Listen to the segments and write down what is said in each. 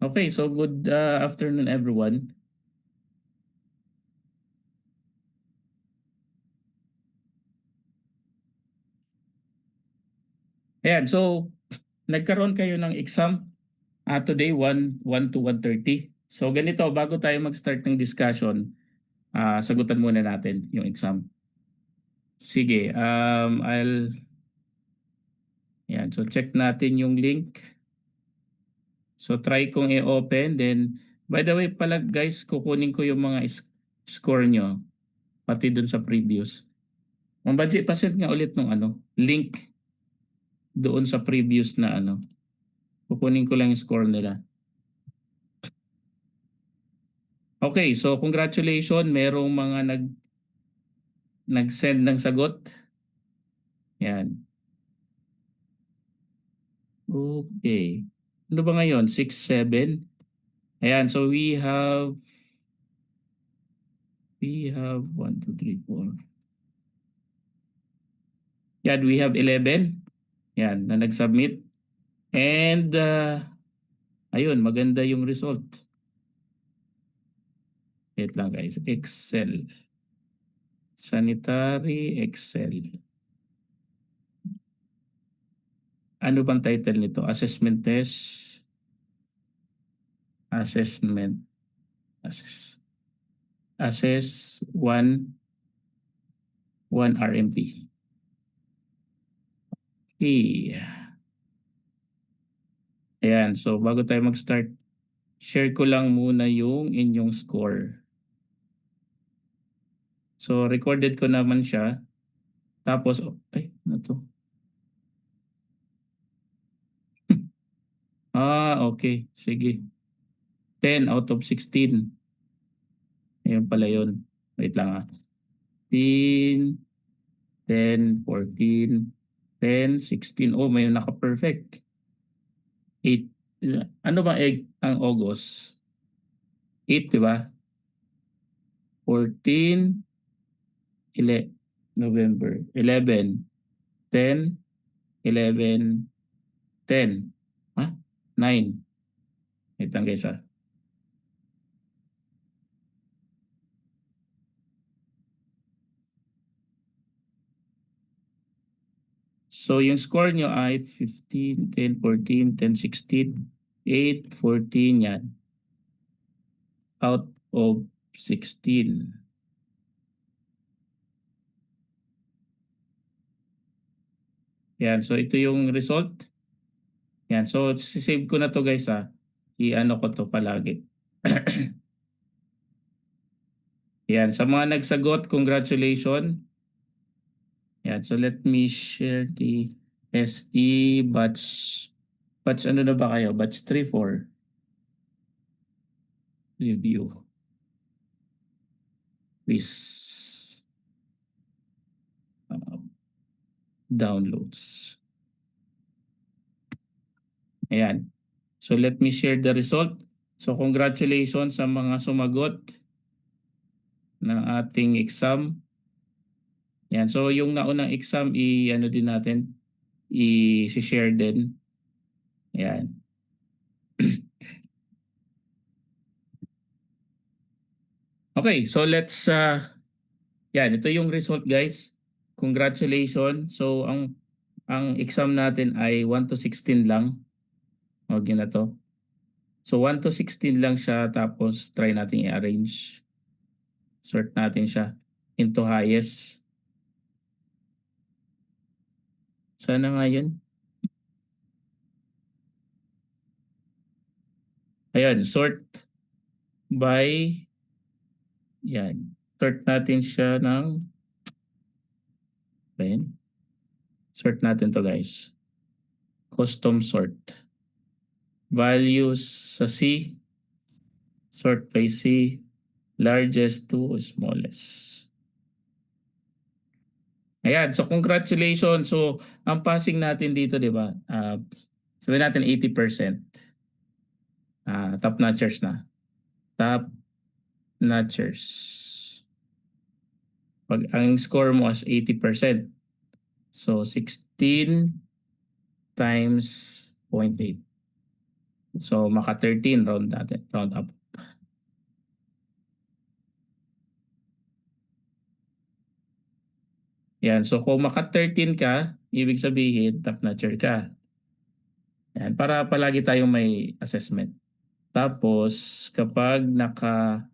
Okay, so good afternoon everyone. Ayan, so nagkaroon kayo ng exam today 1 to 1:30. So ganito, bago tayo mag-start ng discussion, sagutan muna natin yung exam. Sige, yan, so check natin yung link. So try kong i-open, then by the way pala guys, kukunin ko yung mga score nyo, pati dun sa previous. Budget pasend nga ulit ng link doon sa previous na kukunin ko lang yung score nila. Okay, so congratulations, merong mga nag-send ng sagot. Yan. Okay. Ano ba ngayon? 6, 7. Ayan, so we have 1, 2, 3, 4. Yan, we have 11. Yan, na nag-submit. And ayun, maganda yung result. Wait lang guys, Excel. Sanitary Excel. Ano bang title nito? Assessment test. Assessment. Assess 1 RMP. Okay. Ayan, so bago tayo mag-start, share ko lang muna yung inyong score. So recorded ko naman siya. Tapos, ano to? Okay. Sige. 10 out of 16. Ayun pala yun. Wait lang 10, 10, 14, 10, 16. Oh, may naka-perfect. 8. Ano ba ang August? 8, di ba? 14, November. 11, 10, 11, 10. 9. Wait lang guys So yung score nyo ay 15, 10, 14, 10, 16, 8, 14 yan. Out of 16. Yan, so ito yung result. Yan, so sisave ko na to guys I-ano ko to palagi. Yan, sa mga nagsagot, congratulations. Yan, so let me share the SE batch. Batch ano na ba kayo? Batch 3, 4. Review. Please. Downloads. Ayan. So let me share the result. So congratulations sa mga sumagot ng ating exam. Yan. So yung naunang exam ano din natin, i-share din. Yan. Okay, so let's yan, ito yung result guys. Congratulations. So ang exam natin ay 1 to 16 lang. Okay na to. So 1 to 16 lang siya, tapos try natin i-arrange. Sort natin siya into highest. Sana nga yun. Ayan, sort by, yan. Sort natin siya ng, ayan. Sort natin to guys. Custom sort. Values sa C. Sort by C. Largest to smallest. Ayan, so congratulations. So ang passing natin dito, di ba? Sabihin natin 80%. Top notchers na. Top notchers. Pag ang score mo as 80%. So 16 times 0.8. So maka 13 round natin, round up. Yan, so kung maka 13 ka, ibig sabihin top notcher ka. Yan, para palagi tayong may assessment. Tapos kapag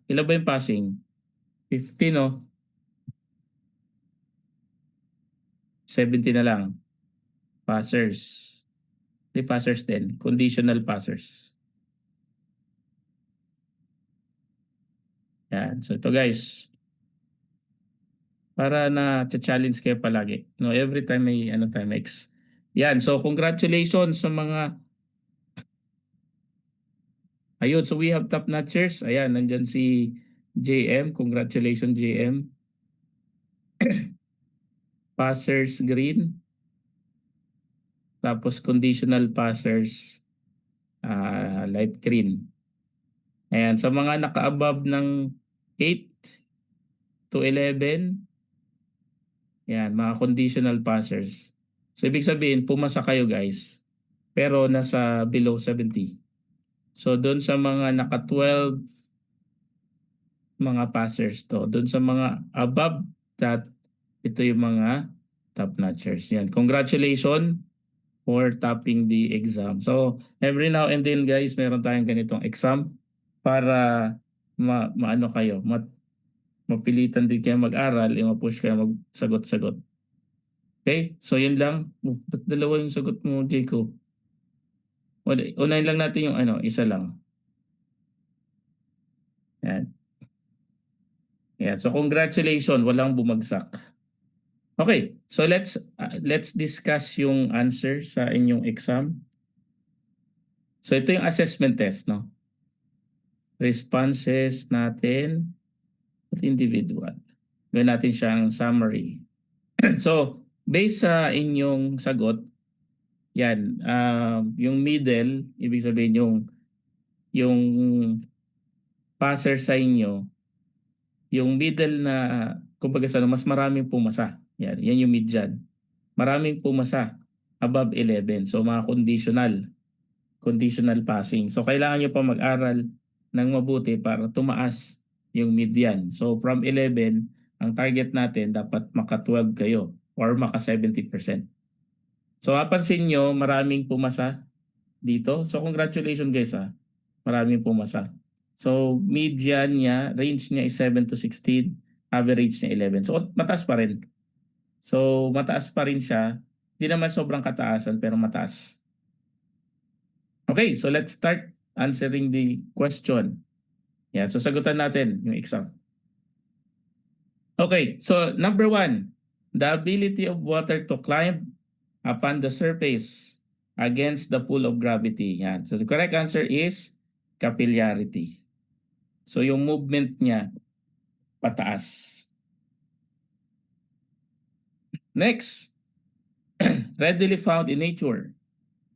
ilan ba yung passing? 50 no? 70 na lang. Passers. Di passers din. Conditional passers. Yan. So ito guys. Para na challenge kayo palagi. No, every time may X. Yan. So congratulations sa mga ayun. So we have top notchers. Ayan. Nandyan si JM. Congratulations JM. Passers green. Tapos conditional passers light green. Ayan, sa mga naka-above ng 8 to 11, yan, mga conditional passers. So ibig sabihin, pumasa kayo guys, pero nasa below 70. So doon sa mga naka-12 mga passers to, doon sa mga above that, ito yung mga top notchers. Yan, congratulations for topping the exam. So every now and then guys, meron tayong ganitong exam para maano kayo, mapilitan din kayo mag-aral, ma-push kayo magsagot-sagot. Okay? So yun lang. Ba't dalawa yung sagot mo, Jacob? Unahin lang natin yung isa lang. Yan. Yan. So congratulations, walang bumagsak. Okay, so let's discuss yung answer sa inyong exam. So ito yung assessment test, no? Responses natin at individual. Gawin natin siyang summary. So, based sa inyong sagot, yan, yung middle, ibig sabihin yung passer sa inyo, yung middle na, kumbaga sa mas maraming pumasa. Yan yung median. Maraming pumasa, above 11. So, mga conditional passing. So, kailangan nyo pa mag-aral ng mabuti para tumaas yung median. So, from 11, ang target natin dapat maka 12 kayo or maka 70%. So, mapansin nyo, maraming pumasa dito. So, congratulations guys ha. Maraming pumasa. So, median niya, range niya is 7 to 16, average niya 11. So, mataas pa rin. So, mataas pa rin siya. Di naman sobrang kataasan, pero mataas. Okay, so let's start answering the question. Yan, so sagutan natin yung exam. Okay, so number 1, the ability of water to climb upon the surface against the pull of gravity. Yan. So the correct answer is capillarity. So yung movement niya pataas. Next, readily found in nature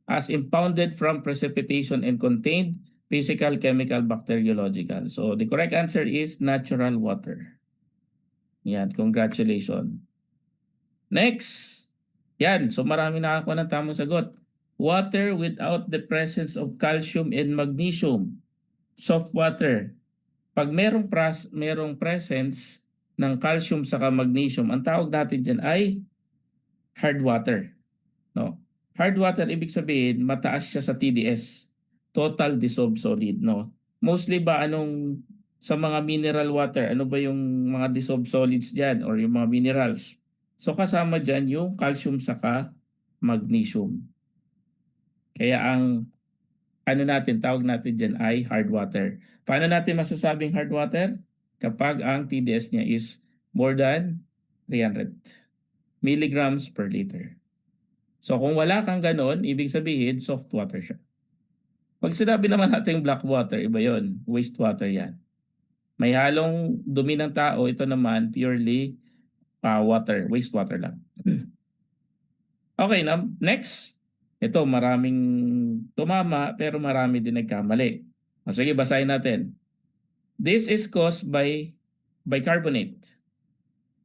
as impounded from precipitation and contained physical, chemical, bacteriological. So the correct answer is natural water. Yan, congratulations. Next, yan, so marami nakakuha ng tamang sagot. Water without the presence of calcium and magnesium. Soft water. Pag merong presence ng calcium saka magnesium, ang tawag natin dyan ay hard water. No? Hard water, ibig sabihin, mataas siya sa TDS. Total dissolved solid. No? Mostly ba sa mga mineral water, ano ba yung mga dissolved solids dyan or yung mga minerals? So kasama dyan yung calcium saka magnesium. Kaya ang tawag natin dyan ay hard water. Paano natin masasabing hard water? Kapag ang TDS niya is more than 300 milligrams per liter. So kung wala kang ganon, ibig sabihin soft water siya. Pag sinabi naman natin black water, iba yon, wastewater yan. May halong dumi ng tao, ito naman purely water, wastewater lang. Okay, next. Ito, maraming tumama pero marami din nagkamali. Sige, basahin natin. This is caused by bicarbonate.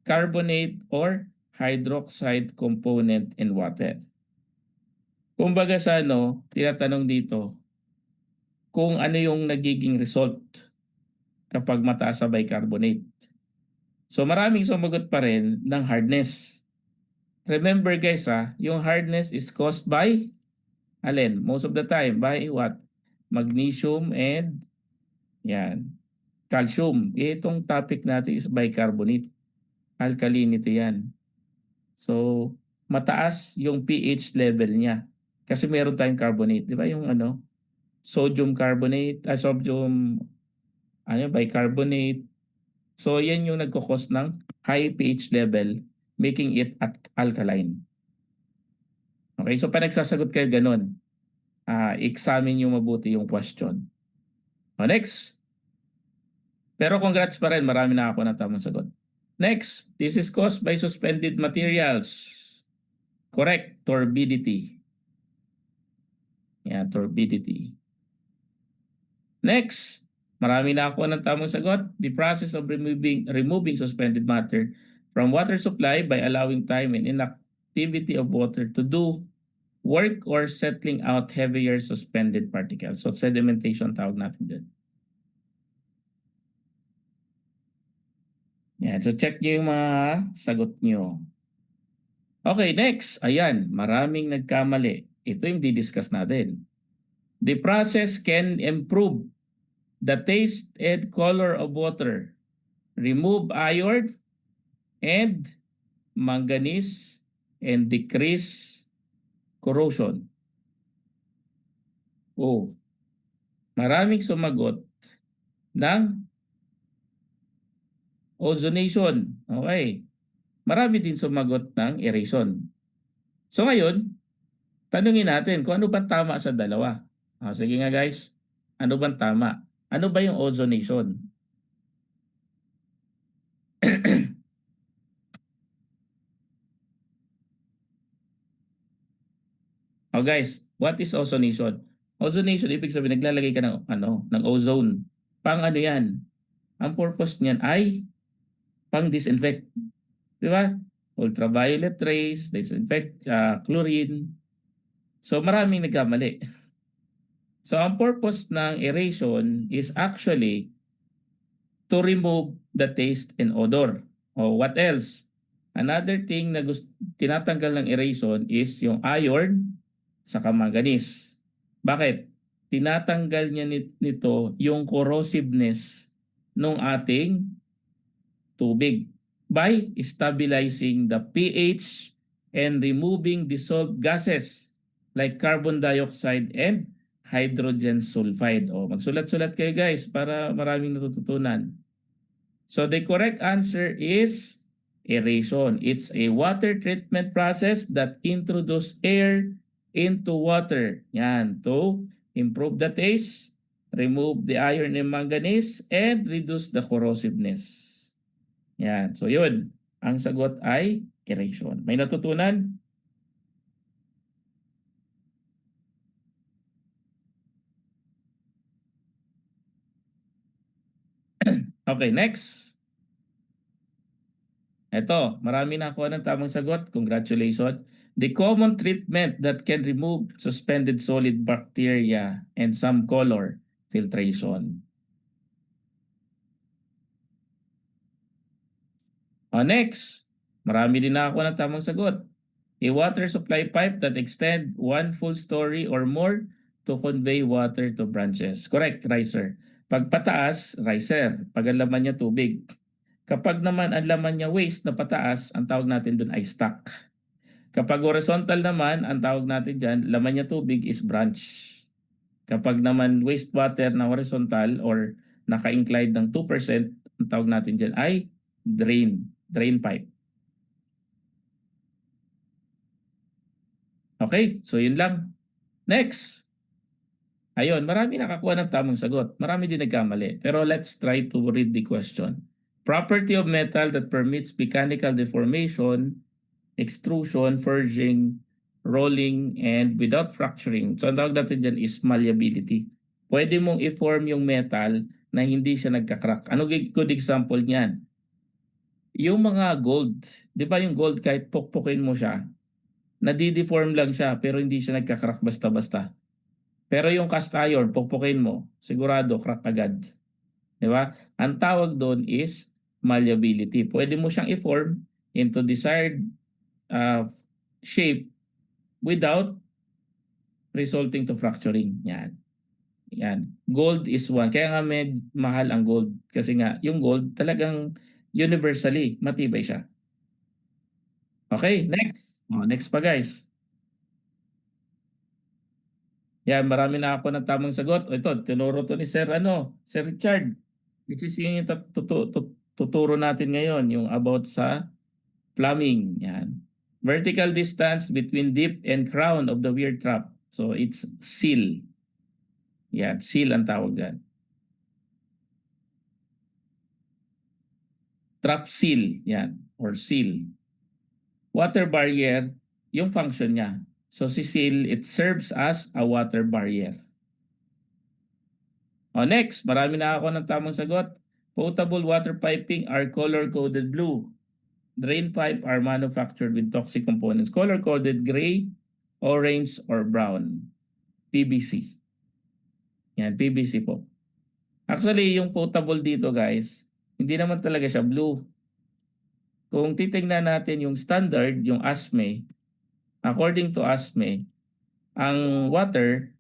Carbonate or hydroxide component in water. Kumbaga sa tinatanong dito, kung ano yung nagiging result kapag mataas sa bicarbonate. So maraming sumagot pa rin ng hardness. Remember guys yung hardness is caused by alin? Most of the time by what? Magnesium and yan, calcium. Itong topic natin is bicarbonate. Alkalinity yan. So mataas yung pH level niya. Kasi meron tayong carbonate, di ba? Yung sodium carbonate, sodium bicarbonate. So yan yung nagko-cause ng high pH level, making it alkaline. Okay, so pa nagsasagot kayo ganun, examine nyo mabuti yung question. Next. Pero congrats pa rin, marami na ako na tamang sagot. Next, this is caused by suspended materials. Correct, turbidity. Yeah, turbidity. Next, marami na ako ng tamang sagot. The process of removing suspended matter from water supply by allowing time and inactivity of water to do work or settling out heavier suspended particles. So sedimentation tawag natin dyan. Yan, so check nyo yung mga sagot nyo. Okay, next. Ayan, maraming nagkamali. Ito yung didiscuss natin. The process can improve the taste and color of water, remove iron and manganese, and decrease corrosion. Oh, maraming sumagot ng ozonation. Okay. Marami din sumagot ng aeration. So ngayon, tanungin natin kung ano ba tama sa dalawa. Sige nga guys, ano bang tama? Ano ba yung ozonation? Guys, what is ozonation? Ozonation, ibig sabihin naglalagay ka ng ozone. Pang ano yan? Ang purpose niyan ay pang disinfect. Di ba? Ultraviolet rays, disinfect, chlorine. So maraming nagkamali. So ang purpose ng aeration is actually to remove the taste and odor. What else? Another thing na tinatanggal ng aeration is yung iron saka manganese. Bakit? Tinatanggal niya nito yung corrosiveness ng ating tubig by stabilizing the pH and removing dissolved gases like carbon dioxide and hydrogen sulfide. Magsulat-sulat kayo guys para maraming natututunan. So the correct answer is aeration. It's a water treatment process that introduces air into water. Yan, to improve the taste, remove the iron and manganese, and reduce the corrosiveness. Yan, so yun. Ang sagot ay aeration. May natutunan? Okay, next. Ito, marami na ako ng tamang sagot. Congratulations. The common treatment that can remove suspended solid bacteria and some color, filtration. Next, marami din na ako ng tamang sagot. A water supply pipe that extend one full story or more to convey water to branches. Correct, riser. Pag pataas, riser. Pag ang laman niya tubig. Kapag naman ang laman niya waste na pataas, ang tawag natin dun ay stack. Kapag horizontal naman, ang tawag natin dyan, laman niya tubig is branch. Kapag naman wastewater na horizontal or naka-inclined ng 2%, ang tawag natin dyan ay drain pipe. Okay, so yun lang. Next. Ayun, marami nakakuha ng tamang sagot. Marami din nagkamali. Pero let's try to read the question. Property of metal that permits mechanical deformation, extrusion, forging, rolling, and without fracturing. So ang tawag natin dyan is malleability. Pwede mong i-form yung metal na hindi siya nagka-crack. Ano good example niyan? Yung mga gold. Di ba yung gold kahit pukpukin mo siya, nadideform lang siya pero hindi siya nagka-crack basta-basta. Pero yung cast iron, pukpukin mo, sigurado crack agad. Di ba? Ang tawag doon is malleability. Pwede mo siyang i-form into desired uh, shape without resulting to fracturing. Yan. Yan. Gold is one. Kaya nga mahal ang gold. Kasi nga, yung gold talagang universally matibay siya. Okay, next. Next pa guys. Yan, marami na ako ng tamang sagot. Ito, tinuro to ni Sir, Sir Richard. Which is yung tuturo natin ngayon, yung about sa plumbing. Yan. Vertical distance between dip and crown of the weir trap. So, it's seal. Yan, seal ang tawag dyan. Trap seal, yan, or seal. Water barrier, yung function niya. So si seal, it serves as a water barrier. Next, marami na ako ng tamang sagot. Potable water piping are color-coded blue. Drain pipe are manufactured with toxic components. Color-coded gray, orange, or brown. PVC. Yan, PVC po. Actually, yung potable dito guys, hindi naman talaga siya blue. Kung titingnan natin yung standard, yung ASME, according to ASME, ang water,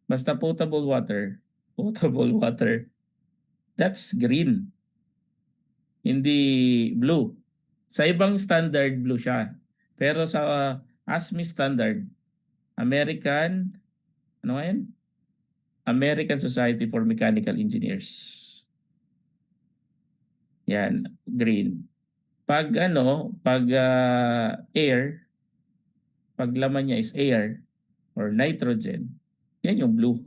basta potable water, that's green. Hindi blue. Sa ibang standard, blue siya. Pero sa ASME standard, American, ano nga yan? American Society for Mechanical Engineers. Yan, green. Pag air, pag laman niya is air or nitrogen, yan yung blue.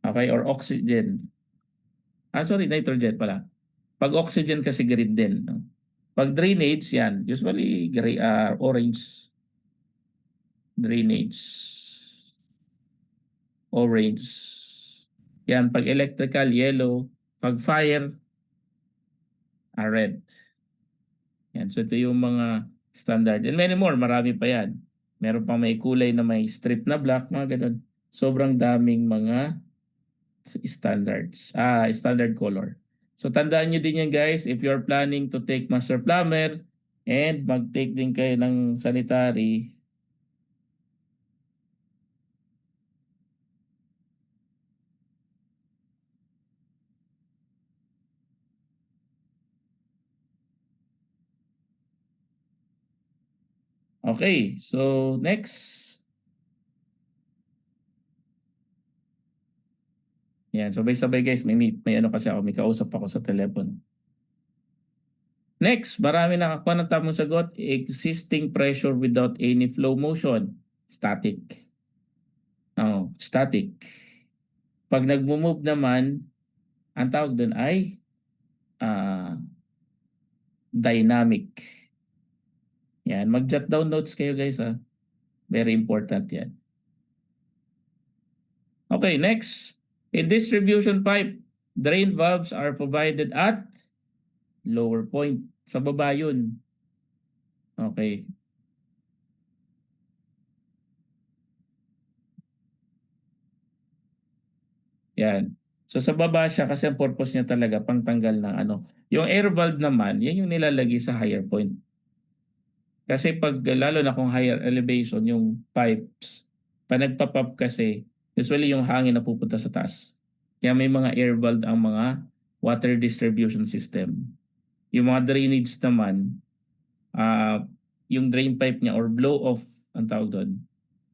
Okay, or oxygen. Sorry, nitrogen pala. Pag oxygen kasi green din. No? Pag drainage, yan, usually gray, orange. Drainage. Orange. Yan, pag electrical, yellow. Pag fire, red. Yan, so ito yung mga standard. And many more, marami pa yan. Meron pang may kulay na may strip na black, mga ganun. Sobrang daming mga standards. Standard color. So tandaan nyo din yan guys, if you're planning to take Master Plumber and mag-take din kayo ng sanitary, okay, so next. Yan, sabay-sabay guys, may ano kasi ako, may kausap ako sa telepono. Next, marami nakakuha ng tamang sagot, existing pressure without any flow motion, static. Static. Pag nag-move naman, ang tawag doon ay dynamic. Yan, mag-jot down notes kayo guys ha. Very important yan. Okay, next. In distribution pipe, drain valves are provided at lower point. Sa baba yun. Okay. Yan. So sa baba siya kasi ang purpose niya talaga pangtanggal ng ano. Yung air valve naman, yan yung nilalagay sa higher point. Kasi pag lalo na kung higher elevation yung pipes, pag nagpa-pop kasi, usually yung hangin na pupunta sa taas. Kaya may mga air valve ang mga water distribution system. Yung mga drainage naman, yung drain pipe niya or blow off ang tawag doon,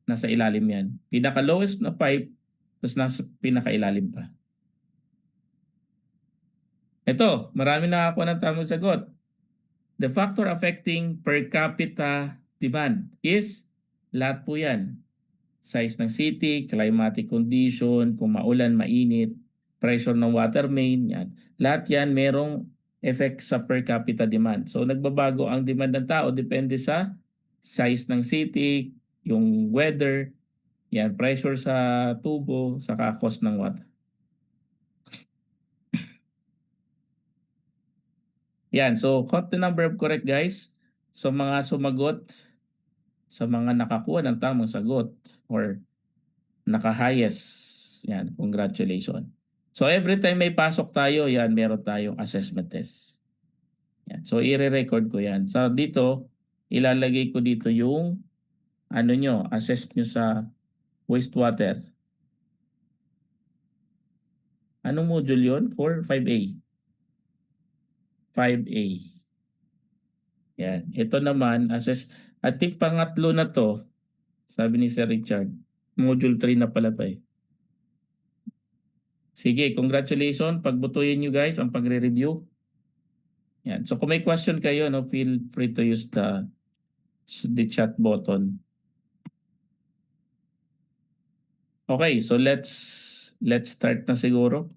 nasa ilalim yan. Pinaka lowest na pipe, tapos nasa pinaka ilalim pa. Ito, marami na ako ng tamang sagot. The factor affecting per capita demand is lahat po yan. Size ng city, climatic condition, kung maulan, mainit, pressure ng water main, yan. Lahat yan merong effect sa per capita demand. So nagbabago ang demand ng tao depende sa size ng city, yung weather, yan, pressure sa tubo, saka cost ng water. Yan, so count the number of correct guys. So mga sumagot, sa mga nakakuha ng tamang sagot or naka-highest. Yan, congratulations. So every time may pasok tayo, yan, meron tayong assessment test. Yan. So i-record ko yan. So dito, ilalagay ko dito yung ano nyo, assess nyo sa wastewater. Anong module yun? 4, 5A. 5A. Yan. Ito naman, assess. At yung pangatlo na to, sabi ni Sir Richard, module 3 na pala to eh. Sige, congratulations. Pagbutuyin nyo guys ang pagre-review. Yan. So kung may question kayo, no, feel free to use the chat button. Okay, so let's start na siguro.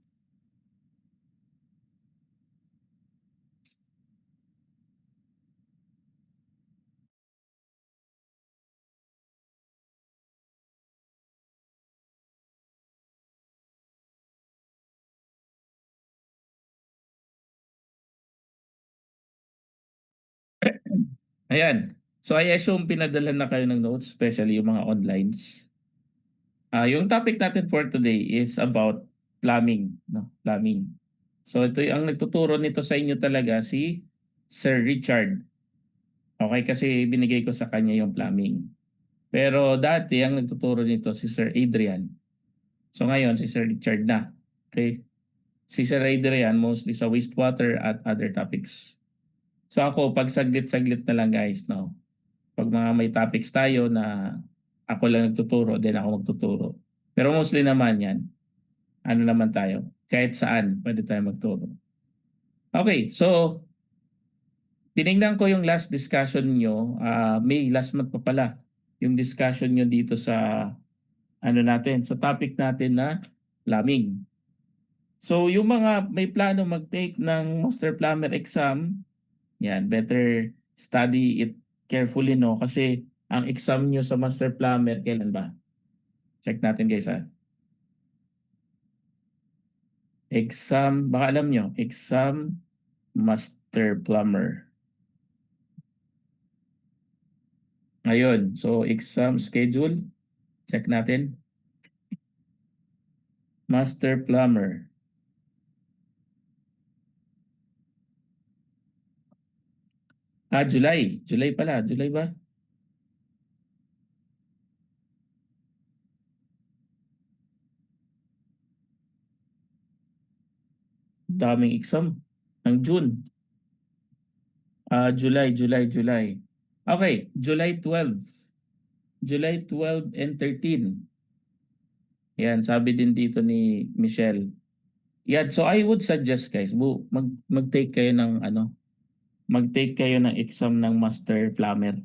Ayan. So I assume pinadala na kayo ng notes, especially yung mga onlines. Yung topic natin for today is about plumbing, no? Plumbing. So ito ang nagtuturo nito sa inyo talaga si Sir Richard. Okay, kasi binigay ko sa kanya yung plumbing. Pero dati ang nagtuturo nito si Sir Adrian. So ngayon si Sir Richard na. Okay? Si Sir Adrian mostly sa wastewater at other topics. So ako pag saglit-saglit na lang guys, no. Pag mga may topics tayo na ako lang nagtuturo, then ako magtuturo. Pero mostly naman yan, ano naman tayo, kahit saan pwede tayo magturo. Okay, so tinignan ko yung last discussion nyo, May last month pa pala, yung discussion nyo dito sa ano natin, sa topic natin na plumbing. So yung mga may plano mag-take ng Master Plumber exam, yan, better study it carefully, no? Kasi ang exam nyo sa Master Plumber, kailan ba? Check natin guys ha. Exam, baka alam nyo, exam Master Plumber. Ngayon, so exam schedule, check natin. Master Plumber. July. July pala. July ba? Daming exam. Ang June. July. Okay, July 12. July 12 and 13. Yan, sabi din dito ni Michelle. Yan, so I would suggest guys, mag-take kayo ng mag-take kayo ng exam ng Master Plumber.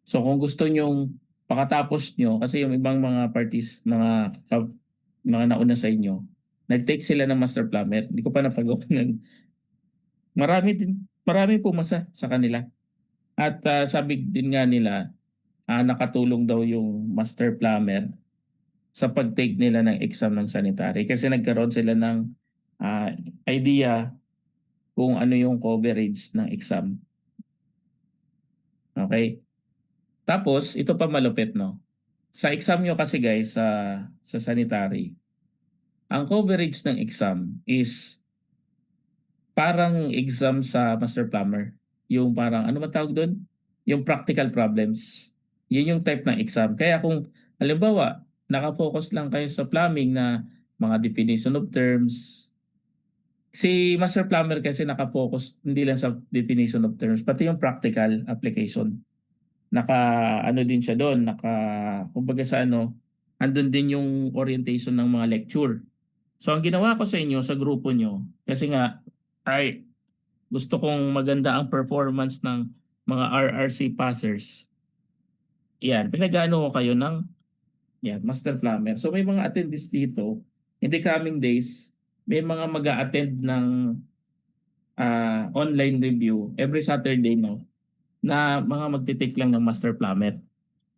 So kung gusto nyong pakatapos nyo, kasi yung ibang mga parties, mga nauna sa inyo, nag-take sila ng Master Plumber. Hindi ko pa napagawa ng marami pumasa sa kanila. At sabi din nga nila, nakatulong daw yung Master Plumber sa pag-take nila ng exam ng sanitary kasi nagkaroon sila ng idea kung ano yung coverage ng exam. Okay? Tapos, ito pa malupit, no? Sa exam nyo kasi guys, sa sanitary, ang coverage ng exam is parang exam sa Master Plumber. Yung parang, ano ba tawag doon? Yung practical problems. Yun yung type ng exam. Kaya kung, halimbawa, nakafocus lang kayo sa plumbing na mga definition of terms, si Master Plumber kasi nakafocus hindi lang sa definition of terms, pati yung practical application. Ano din siya doon, kumbaga sa andun din yung orientation ng mga lecture. So ang ginawa ko sa inyo, sa grupo nyo, kasi nga, gusto kong maganda ang performance ng mga RRC passers. Yan, pinag-ano ko kayo ng Master Plumber. So may mga attendees dito, in the coming days, may mga mag-a-attend ng online review every Saturday, no? Na mga magtitake lang ng Master Plumber.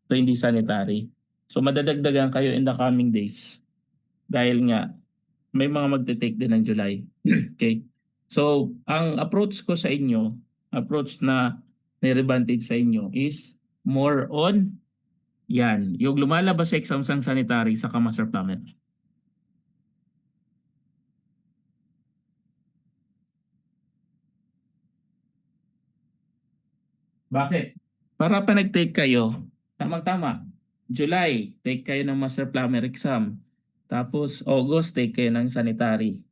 So hindi sanitary. So madadagdagan kayo in the coming days. Dahil nga, may mga magtitake din ng July. Okay? So, ang approach ko sa inyo, approach na nire-advantage sa inyo is more on Yan, yung lumalabas sa exam sang sanitary sa master plumber. Bakit? Para pa nag-take kayo, tamang-tama. July, take kayo ng master plumber exam. Tapos August, take kayo ng sanitary.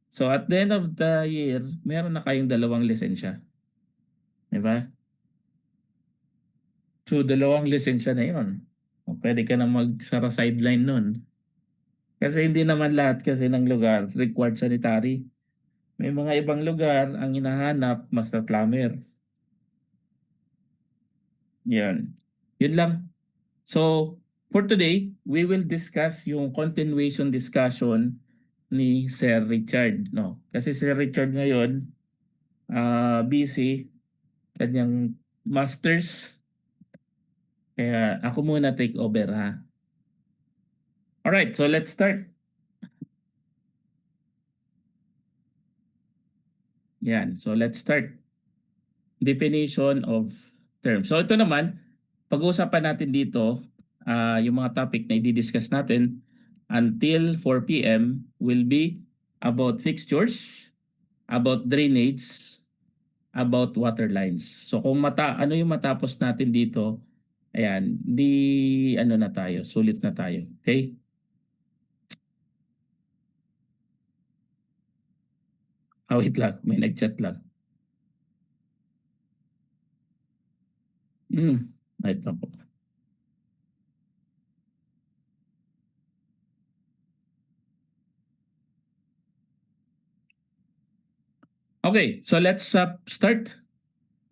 So at the end of the year, meron na kayong dalawang lisensya. Di ba? So dalawang lisensya na yun. O, pwede ka na magsara sideline nun. Kasi hindi naman lahat kasi ng lugar required sanitary. May mga ibang lugar ang hinahanap master plumber. Yan. Yun lang. So, for today, we will discuss yung continuation discussion ni Sir Richard, no? Kasi Sir Richard ngayon, busy, kanyang masters, kaya ako muna take over ha. Alright, so let's start. Yan, so let's start. Definition of term. So ito naman, pag-uusapan natin dito, yung mga topic na i-discuss natin until 4 p.m. will be about fixtures, about drainage, about water lines. So kung ano yung matapos natin dito, ayan, di ano na tayo, sulit na tayo. Okay? Wait lang, may nag-chat lang. Wait lang po. Okay, so let's start.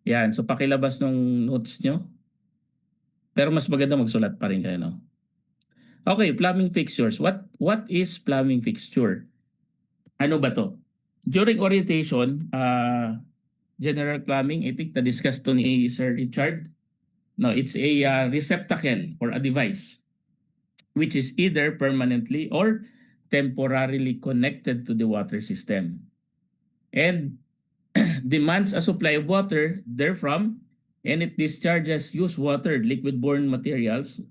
Yan, so pakilabas ng notes nyo. Pero mas maganda magsulat pa rin kayo, no? Okay, plumbing fixtures. What is plumbing fixture? Ano ba to? During orientation, general plumbing, I think na-discuss to ni Sir Richard. No, it's a receptacle or a device which is either permanently or temporarily connected to the water system and demands a supply of water therefrom, and it discharges used water, liquid-borne materials,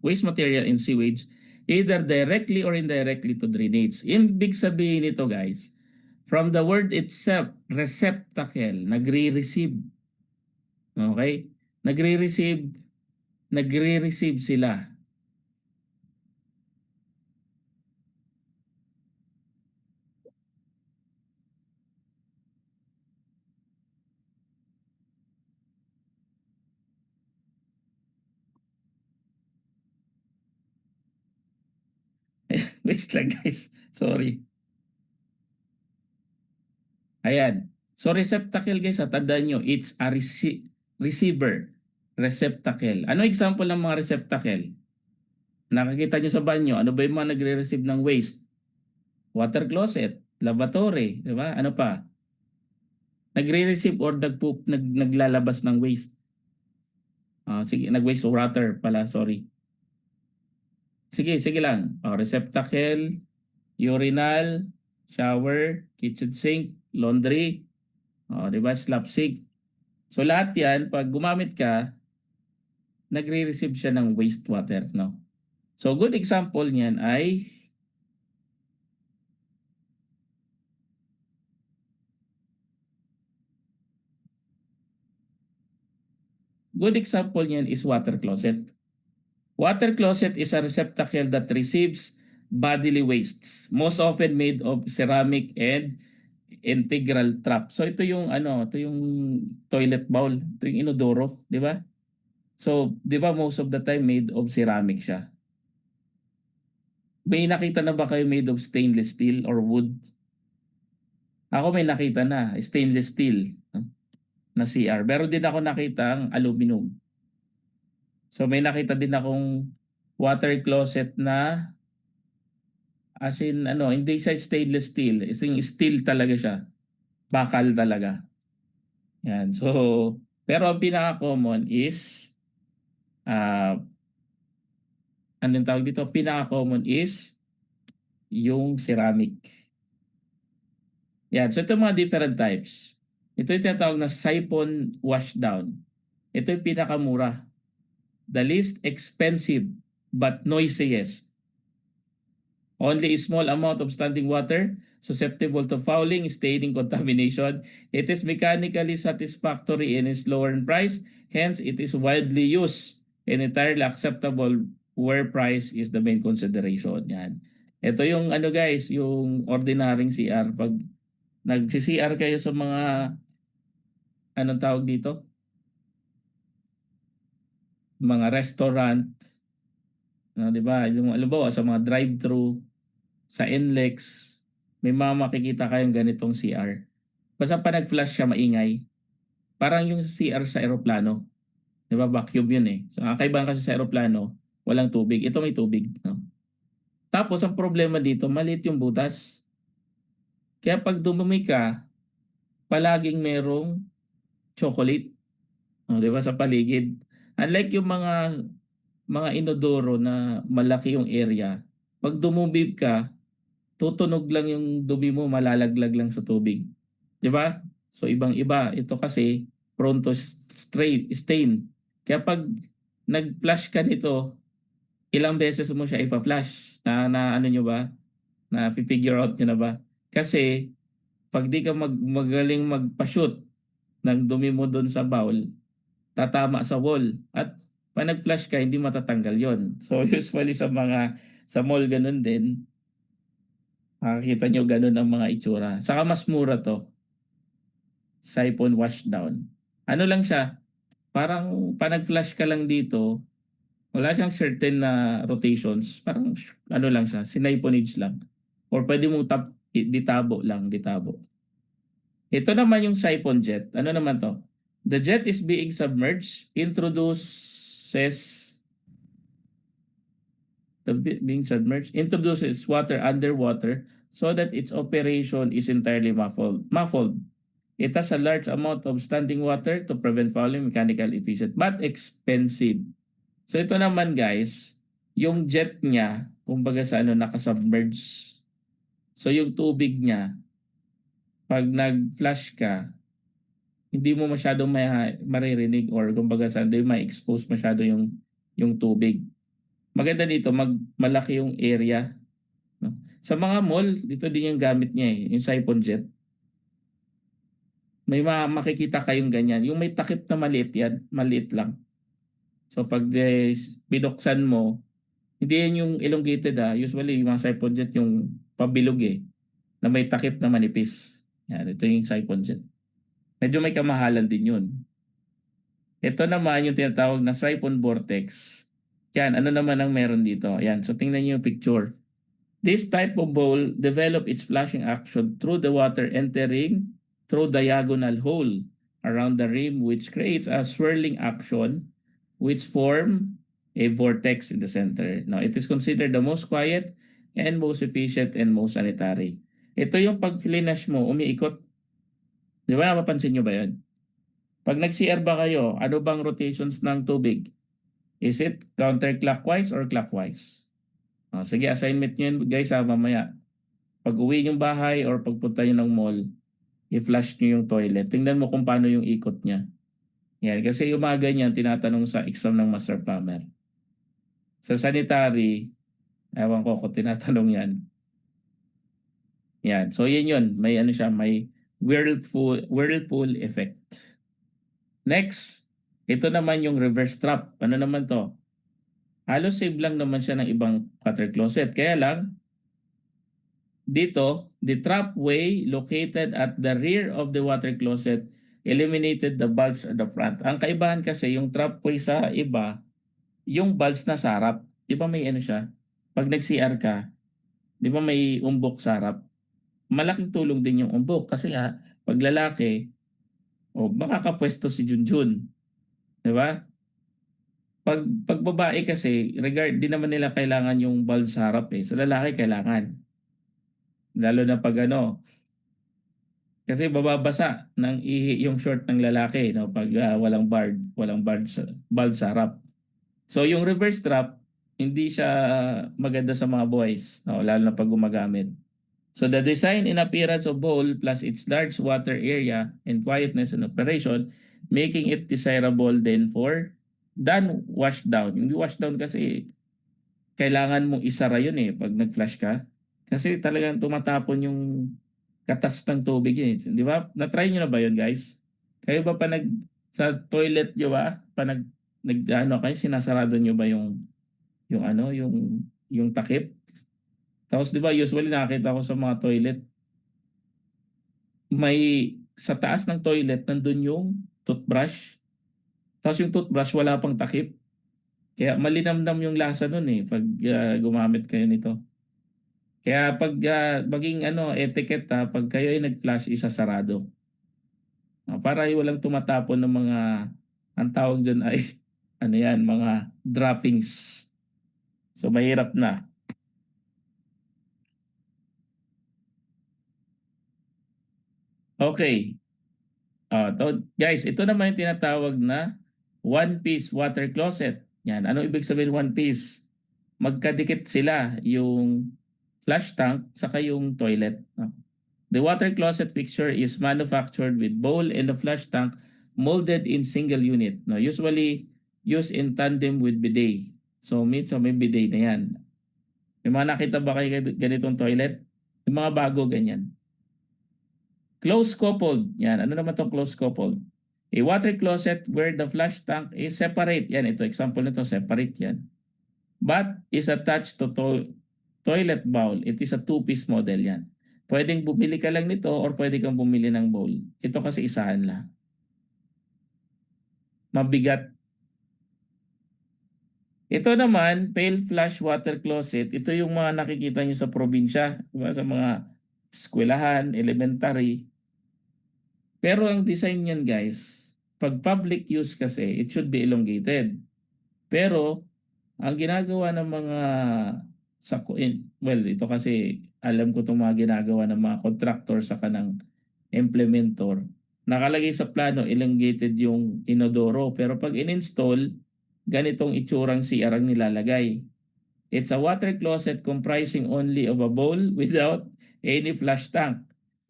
waste material, and sewage either directly or indirectly to drainage. Ibig sabihin nito guys, from the word itself, receptacle, nagre-receive. Okay? Nagre-receive, nagre-receive sila. Wait lang guys, sorry. Ayan. So receptacle guys, tandaan nyo, it's a receiver. Receptacle. Ano example ng mga receptacle? Nakakita nyo sa banyo, ano ba yung mga nagre-receive ng waste? Water closet, lavatory, di ba? Ano pa? Nagre-receive or naglalabas ng waste. Sige, nag-waste water pala, sorry. Sige, sige lang. Receptacle, urinal, shower, kitchen sink, laundry, di ba? Slop sink. So lahat yan, pag gumamit ka, nagre-receive siya ng wastewater, no? So good example niyan ay water closet. Water closet is a receptacle that receives bodily wastes, most often made of ceramic and integral trap. So ito yung ito yung toilet bowl, ito yung inodoro, di ba? So, di ba most of the time made of ceramic siya. May nakita na ba kayo made of stainless steel or wood? Ako may nakita na, stainless steel na CR. Pero din ako nakita ang aluminum. So may nakita din akong water closet na as in hindi siya stainless steel. Is yung steel talaga siya. Bakal talaga. Yan. So, pero ang pinaka-common is anong tawag dito? Pinaka-common is yung ceramic. Yan. So ito mga different types. Ito yung tinatawag na siphon washdown. Ito yung pinakamura. the least expensive but noisiest. Only a small amount of standing water susceptible to fouling, staining, contamination. It is mechanically satisfactory and is lower in price. Hence, it is widely used and entirely acceptable where price is the main consideration. Yan. Ito yung ano guys, yung ordinaryong CR. Pag nag-CR kayo sa mga, anong tawag dito? Mga restaurant, di ba? Yung alam sa mga drive-thru, sa NLEX, may mga makikita kayong ganitong CR. Basta pa nag-flash siya maingay. Parang yung CR sa aeroplano. Di ba? Vacuum yun eh. So, kakaibahan kasi sa aeroplano, walang tubig. Ito may tubig. No? Tapos, ang problema dito, maliit yung butas. Kaya pag dumumi ka, palaging merong chocolate. No? Di ba? Sa paligid. Unlike yung mga inodoro na malaki yung area, pag dumumi ka, tutunog lang yung dumi mo, malalaglag lang sa tubig. Di ba? So ibang-iba. Ito kasi prone to stain. Kaya pag nag-flash ka nito, ilang beses mo siya ipa-flash? Na ano nyo ba? Na figure out nyo na ba? Kasi pag di ka magaling magpa-shoot ng dumi mo doon sa bowl, tatama sa wall. At pag nag-flash ka, hindi matatanggal yon. So usually sa mall ganun din, makikita nyo ganun ang mga itsura. Saka mas mura to. Siphon washdown. Ano lang siya? Parang nag-flash ka lang dito, wala siyang certain na rotations. Parang ano lang siya, siniponage lang. Or pwede mong ditabo lang, ditabo. Ito naman yung siphon jet. Ano naman to? The jet is being submerged, introduces water underwater so that its operation is entirely muffled. It has a large amount of standing water to prevent fouling, mechanical efficient, but expensive. So ito naman guys, yung jet niya, kumbaga sa nakasubmerge. So yung tubig niya, pag nag-flash ka, hindi mo masyadong maririnig or kumbaga sa hindi ma-expose masyado yung tubig. Maganda dito, malaki yung area. No? Sa mga mall, dito din yung gamit niya yung siphon jet. May makikita kayong ganyan. Yung may takip na maliit yan, maliit lang. So pag binuksan mo, hindi yan yung elongated Usually yung mga siphon jet yung pabilog na may takip na manipis. Yan, ito yung siphon jet. Medyo may kamahalan din yun. Ito naman yung tinatawag na siphon vortex. Yan, ano naman ang meron dito? Yan, so tingnan niyo yung picture. This type of bowl develop its flashing action through the water entering through diagonal hole around the rim, which creates a swirling action which form a vortex in the center. Now, it is considered the most quiet and most efficient and most sanitary. Ito yung pag flinash mo, umiikot. Di ba napapansin nyo ba yun? Pag nag-CR ba kayo, ano bang rotations ng tubig? Is it counterclockwise or clockwise? Sige, assignment nyo yun guys mamaya. Pag uwi yung bahay or pagpunta nyo ng mall, i-flush nyo yung toilet. Tingnan mo kung paano yung ikot niya. Yan, kasi yung mga ganyan, tinatanong sa exam ng master plumber. Sa sanitary, ewan ko kung tinatanong yan. Yan, so yun. May may whirlpool effect. Next, ito naman yung reverse trap. Ano naman to? Halos save lang naman siya ng ibang water closet. Kaya lang, dito, the trap way located at the rear of the water closet eliminated the bulbs at the front. Ang kaibahan kasi yung trap way sa iba, yung bulbs na sa harap. Di ba may siya? Pag nag-CR ka, di ba may umbok sa harap? Malaking tulong din yung umbok kasi pag lalaki, baka kapwesto si Junjun. Di ba? Pag babae kasi, di naman nila kailangan yung bulb sa harap Sa lalaki kailangan. Lalo na pag kasi bababasa ng ihi yung short ng lalaki pag walang bulb sa harap. So yung reverse trap, hindi siya maganda sa mga boys, lalo na pag gumagamit. So the design and appearance of bowl plus its large water area and quietness in operation, making it desirable then for than wash down. Yung wash down kasi kailangan mong isara yun pag nag-flush ka. Kasi talagang tumatapon yung katas ng tubig Di ba? Na-try nyo na ba yun, guys? Kayo ba pa sa toilet nyo ba? Ano kayo, sinasarado nyo ba yung ano, yung takip? Tapos di ba usually nakakita ko sa mga toilet, may sa taas ng toilet nandun yung toothbrush. Tapos yung toothbrush wala pang takip. Kaya malinamnam yung lasa nun pag gumamit kayo nito. Kaya pag maging ano etiquette pag kayo ay nag-flush isasarado. Para walang tumatapon ng mga ang tawag diyan ay ano yan, mga droppings. So mahirap na. Okay. Guys, ito naman yung tinatawag na one-piece water closet. Yan. Ano ibig sabihin one-piece? Magkadikit sila yung flush tank saka yung toilet. The water closet fixture is manufactured with bowl and the flush tank molded in single unit. No, usually used in tandem with bidet. So may bidet na yan. May mga nakita ba kayo ganitong toilet? Yung mga bago ganyan. Close coupled. Yan. Ano naman itong close coupled? A water closet where the flush tank is separate. Yan. Ito, example nito, separate yan. But is attached to toilet bowl. It is a two-piece model yan. Pwedeng bumili ka lang nito or pwede kang bumili ng bowl. Ito kasi isahan lang. Mabigat. Ito naman, pale flush water closet. Ito yung mga nakikita nyo sa probinsya. Diba? Sa mga eskwelahan, elementary. Pero ang design niyan guys, pag public use kasi, it should be elongated. Pero ang ginagawa ng mga well, ito kasi alam ko itong mga ginagawa ng mga contractor sa kanang implementor. Nakalagay sa plano, elongated yung inodoro. Pero pag in-install, ganitong itsurang CR ang nilalagay. It's a water closet comprising only of a bowl without any flush tank.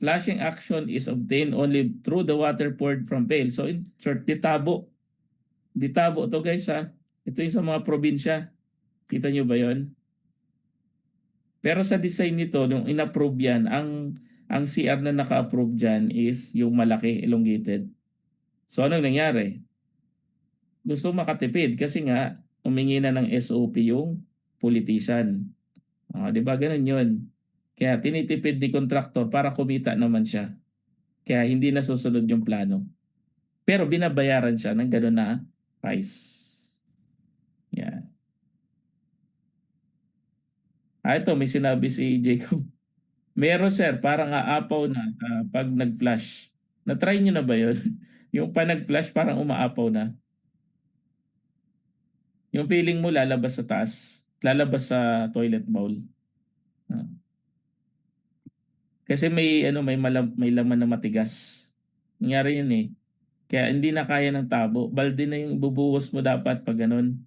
Flushing action is obtained only through the water poured from pail. So in short, ditabo. Ditabo to guys Ito yung sa mga probinsya. Kita nyo ba yon? Pero sa design nito, nung in-approve yan, ang CR na naka-approve dyan is yung malaki, elongated. So anong nangyari? Gusto makatipid kasi nga humingi na ng SOP yung politician. Di ba ganun yun? Kaya tinitipid ni contractor para kumita naman siya. Kaya hindi nasusunod yung plano. Pero binabayaran siya ng ganun na price. Yan. Ito may sinabi si Jacob. Meron sir, parang aapaw na pag nag-flash. Na-try nyo na ba yun? Yung pa nag-flash parang umaapaw na. Yung feeling mo lalabas sa taas, lalabas sa toilet bowl. Kasi may laman na matigas. Nangyari yun Kaya hindi na kaya ng tabo. Balde na yung bubuhos mo dapat pag ganun.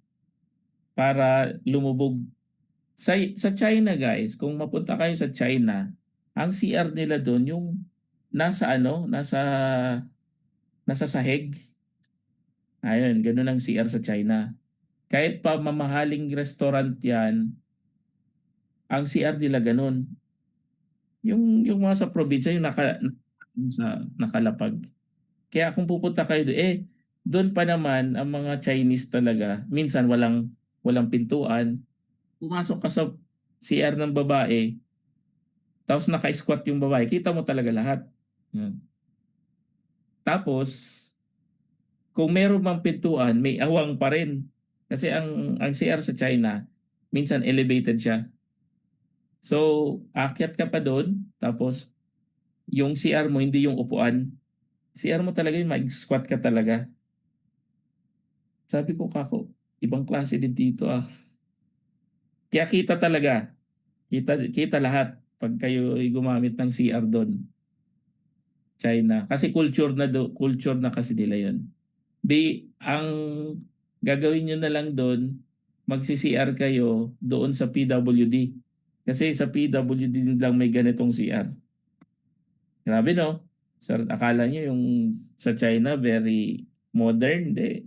Para lumubog. Sa China guys, kung mapunta kayo sa China, ang CR nila doon yung nasa sahig. Ayun, ganun ang CR sa China. Kahit pa mamahaling restaurant yan, ang CR nila ganun. Yung mga sa probinsya, yung nakalapag. Kaya kung pupunta kayo doon, doon pa naman ang mga Chinese talaga, minsan walang pintuan. Pumasok ka sa CR ng babae, tapos naka-squat yung babae, kita mo talaga lahat. Yan. Tapos, kung meron mang pintuan, may awang pa rin. Kasi ang CR sa China, minsan elevated siya. So, akyat ka pa doon, tapos yung CR mo, hindi yung upuan. CR mo talaga yung mag-squat ka talaga. Sabi ko, kako, ibang klase din dito Kaya kita talaga. Kita lahat pag kayo ay gumamit ng CR doon. China. Kasi culture na kasi nila yon. Ang gagawin nyo na lang doon, magsi-CR kayo doon sa PWD. Kasi sa PWD lang may ganitong CR. Grabe no? Sir, akala nyo yung sa China very modern. Hindi.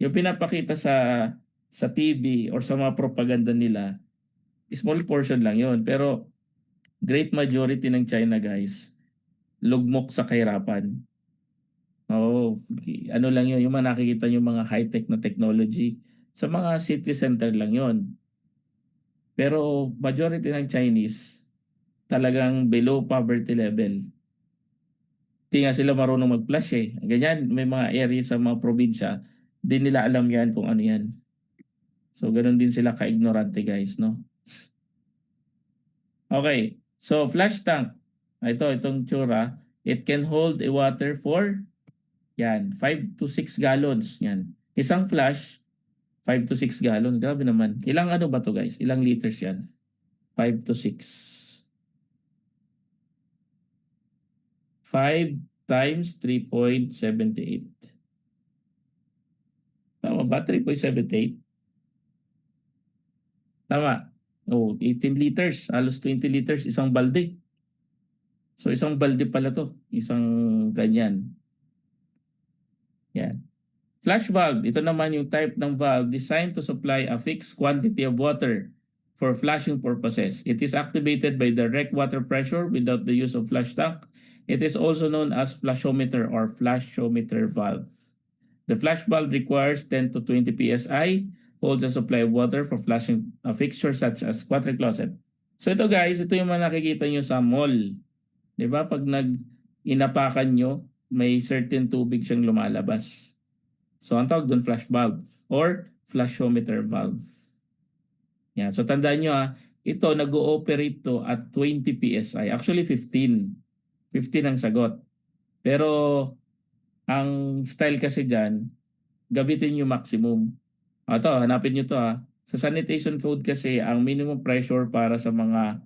Yung pinapakita sa TV or sa mga propaganda nila, small portion lang yon. Pero great majority ng China guys, lugmok sa kahirapan. Oo, ano lang yun, yung mga nakikita yung mga high-tech na technology, sa mga city center lang yon. Pero majority ng Chinese, talagang below poverty level. Di nga sila marunong mag-flash eh. Ganyan, may mga area sa mga probinsya, di nila alam yan kung ano yan. So, ganun din sila ka-ignorante guys, no? Okay, so flash tank. Itong tsura, it can hold a water for, yan, 5 to 6 gallons. Yan. Isang flash, 5 to 6 gallons. Grabe naman. Ilang ano ba to guys? Ilang liters yan? 5 to 6. 5 times 3.78. Tama ba? 3.78? Tama. Oh, 18 liters. Halos 20 liters. Isang balde. So, isang balde pala to. Isang ganyan. Yan. Flash valve. Ito naman yung type ng valve designed to supply a fixed quantity of water for flashing purposes. It is activated by direct water pressure without the use of flash tank. It is also known as flashometer or flashometer valve. The flash valve requires 10 to 20 psi, holds a supply of water for flashing a fixture such as water closet. So ito guys, ito yung mga nakikita nyo sa mall. Diba? Pag inapakan nyo, may certain tubig siyang lumalabas. So ang tawag doon flash valve or flashometer valve. Yan. So tandaan nyo ito nag-ooperate to at 20 psi. Actually 15. 15 ang sagot. Pero ang style kasi dyan, gabitin yung maximum. Ito, hanapin nyo to Sa sanitation code kasi, ang minimum pressure para sa mga,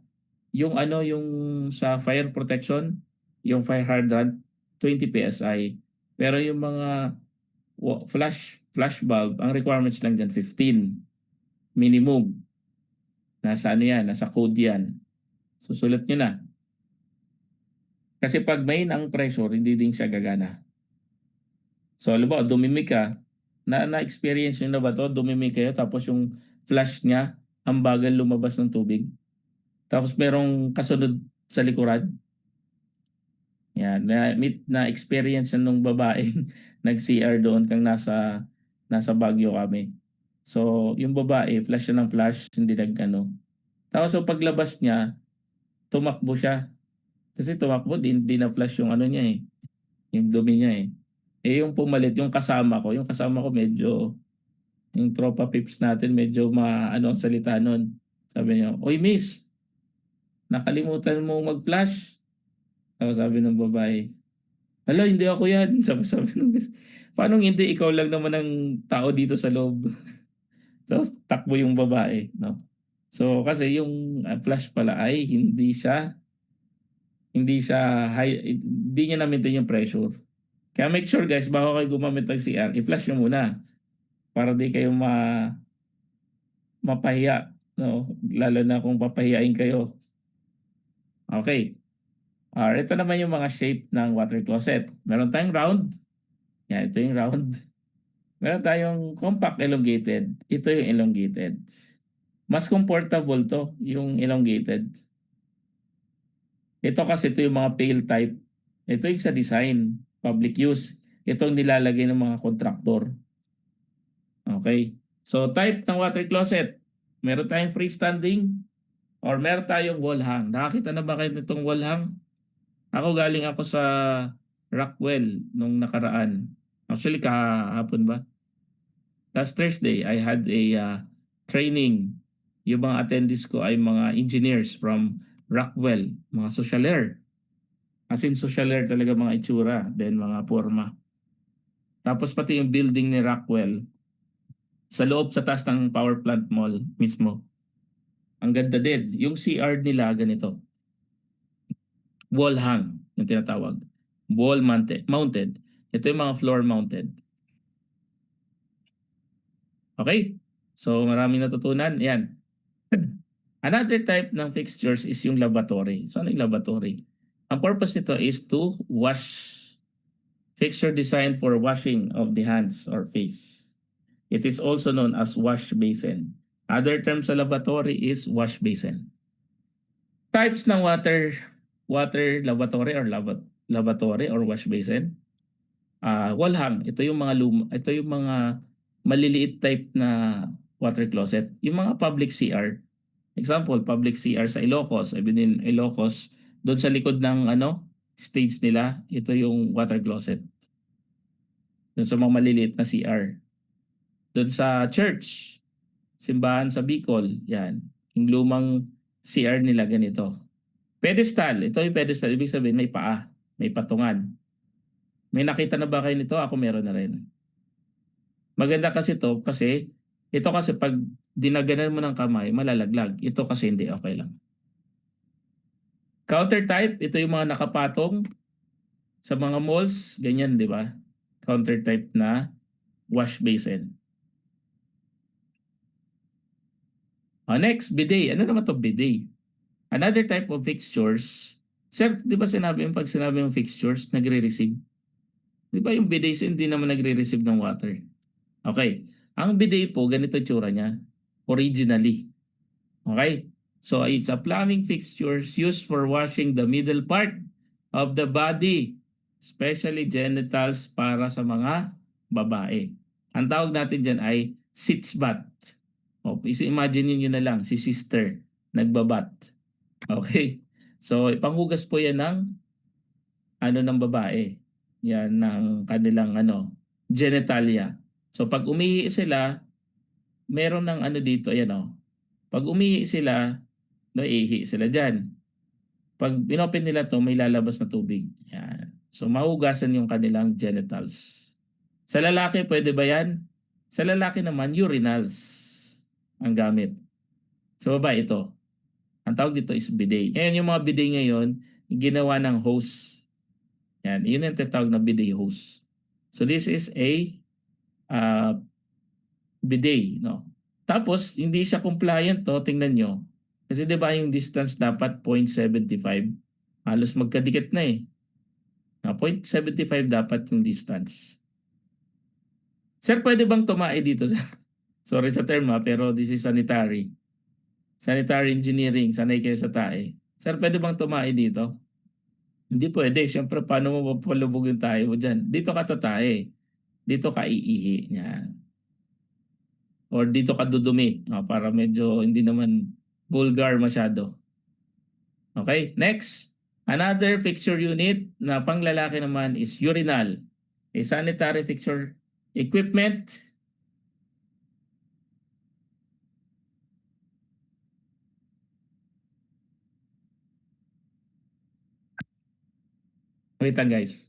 yung sa fire protection, yung fire hydrant, 20 psi. Pero yung mga flash bulb, ang requirements lang dyan, 15. Minimum. Nasa yan? Nasa code yan. Susulat nyo na. Kasi pag main ang pressure, hindi din siya gagana. So, alam mo, dumimik ka, na-experience nyo na ba to? Dumimik kayo, tapos yung flash niya, ang bagal lumabas ng tubig. Tapos merong kasunod sa likuran. Yan, na-experience nung babaeng nag-CR doon kang nasa Baguio kami. So, yung babae, flash siya ng flash, hindi nagano. Tapos so paglabas niya, tumakbo siya. Kasi tumakbo, di na flash yung ano niya eh. Yung dumi niya eh. Yung pumalit, yung kasama ko medyo, yung tropa pips natin, medyo ang salita nun. Sabi niya, "Oy miss, nakalimutan mo mag-flash." Tapos sabi ng babae, "Hala, hindi ako yan." Sabi ng paano hindi, ikaw lang naman ang tao dito sa loob. Tapos takbo yung babae, no? So kasi yung flash pala ay hindi siya high, hindi niya na-maintain yung pressure. Kaya make sure guys, bago kayo gumamit ng CR, i-flash nyo muna para di kayo mapahiya, no? Lalo na kung papahiyain kayo. Okay. Ito naman yung mga shape ng water closet. Meron tayong round. Yan, ito yung round. Meron tayong compact elongated. Ito yung elongated. Mas comfortable to, yung elongated. Ito kasi ito yung mga pail type. Ito yung sa design, public use. Ito ang nilalagay ng mga kontraktor. Okay. So type ng water closet. Meron tayong freestanding or meron tayong wall hang. Nakakita na ba kayo nitong wall hang? Ako galing ako sa Rockwell nung nakaraan. Actually kahapon ba? Last Thursday, I had a training. Yung mga attendees ko ay mga engineers from Rockwell, mga socialaire. As in socialaire talaga mga itsura, then mga forma. Tapos pati yung building ni Rockwell, sa loob sa taas ng power plant mall mismo. Ang ganda din. Yung CR nila ganito. Wall hang, yung tinatawag. Wall mounted. Ito yung mga floor mounted. Okay? So maraming natutunan. Yan. Another type ng fixtures is yung lavatory. So ano yung lavatory? Ang purpose nito is to wash. Fixture designed for washing of the hands or face. It is also known as wash basin. Other term sa lavatory is wash basin. Types ng water lavatory or lavatory or wash basin. Walhang, ito yung mga maliliit type na water closet. Yung mga public CR. Example, public CR sa Ilocos, din Ilocos, doon sa likod ng stage nila, ito yung water closet. Doon sa mga maliliit na CR. Doon sa church, simbahan sa Bicol, yan. Yung lumang CR nila ganito. Pedestal, ito yung pedestal, ibig sabihin may paa, may patungan. May nakita na ba kayo nito? Ako meron na rin. Maganda kasi ito kasi pag dinaganan mo ng kamay, malalaglag. Ito kasi hindi, okay lang. Counter type, ito yung mga nakapatong sa mga malls, ganyan, di ba? Counter type na wash basin. Next, bidet. Ano naman to bidet? Another type of fixtures. Sir, di ba pag sinabi yung fixtures, nagre-receive? Di ba yung bidet hindi naman nagre-receive ng water? Okay. Ang bidet po, ganito tsura niya. Originally. Okay? So it's a plumbing fixtures used for washing the middle part of the body, especially genitals para sa mga babae. Ang tawag natin dyan ay sitz bath. Imagine niyo na lang, si sister nagbabat. Okay? So ipanghugas po yan ng babae. Yan ng kanilang genitalia. So pag umihi sila, meron ng dito, ayan. Pag umihi sila, naihi sila dyan. Pag inopen nila to, may lalabas na tubig. Yan. So mahugasan yung kanilang genitals. Sa lalaki, pwede ba yan? Sa lalaki naman, urinals ang gamit. Sa babae, ito. Ang tawag dito is bidet. Ngayon, yung mga bidet ngayon, ginawa ng hose. Yan. Yun yung tatawag na bidet hose. So this is a bidet. No? Tapos, hindi siya compliant to. Tingnan nyo. Kasi di ba yung distance dapat 0.75? Halos magkadikit na eh. 0.75 dapat yung distance. Sir, pwede bang tumae dito? Sorry sa term pero this is sanitary. Sanitary engineering, sanay kayo sa tae. Sir, pwede bang tumae dito? Hindi pwede. Siyempre, paano mo mapalubog yung tae mo dyan? Dito ka tatae. Dito ka iihi. Yan. Or dito ka dudumi. Para medyo hindi naman vulgar masyado. Okay, next. Another fixture unit na panglalaki naman is urinal. A sanitary fixture equipment. Wait lang guys.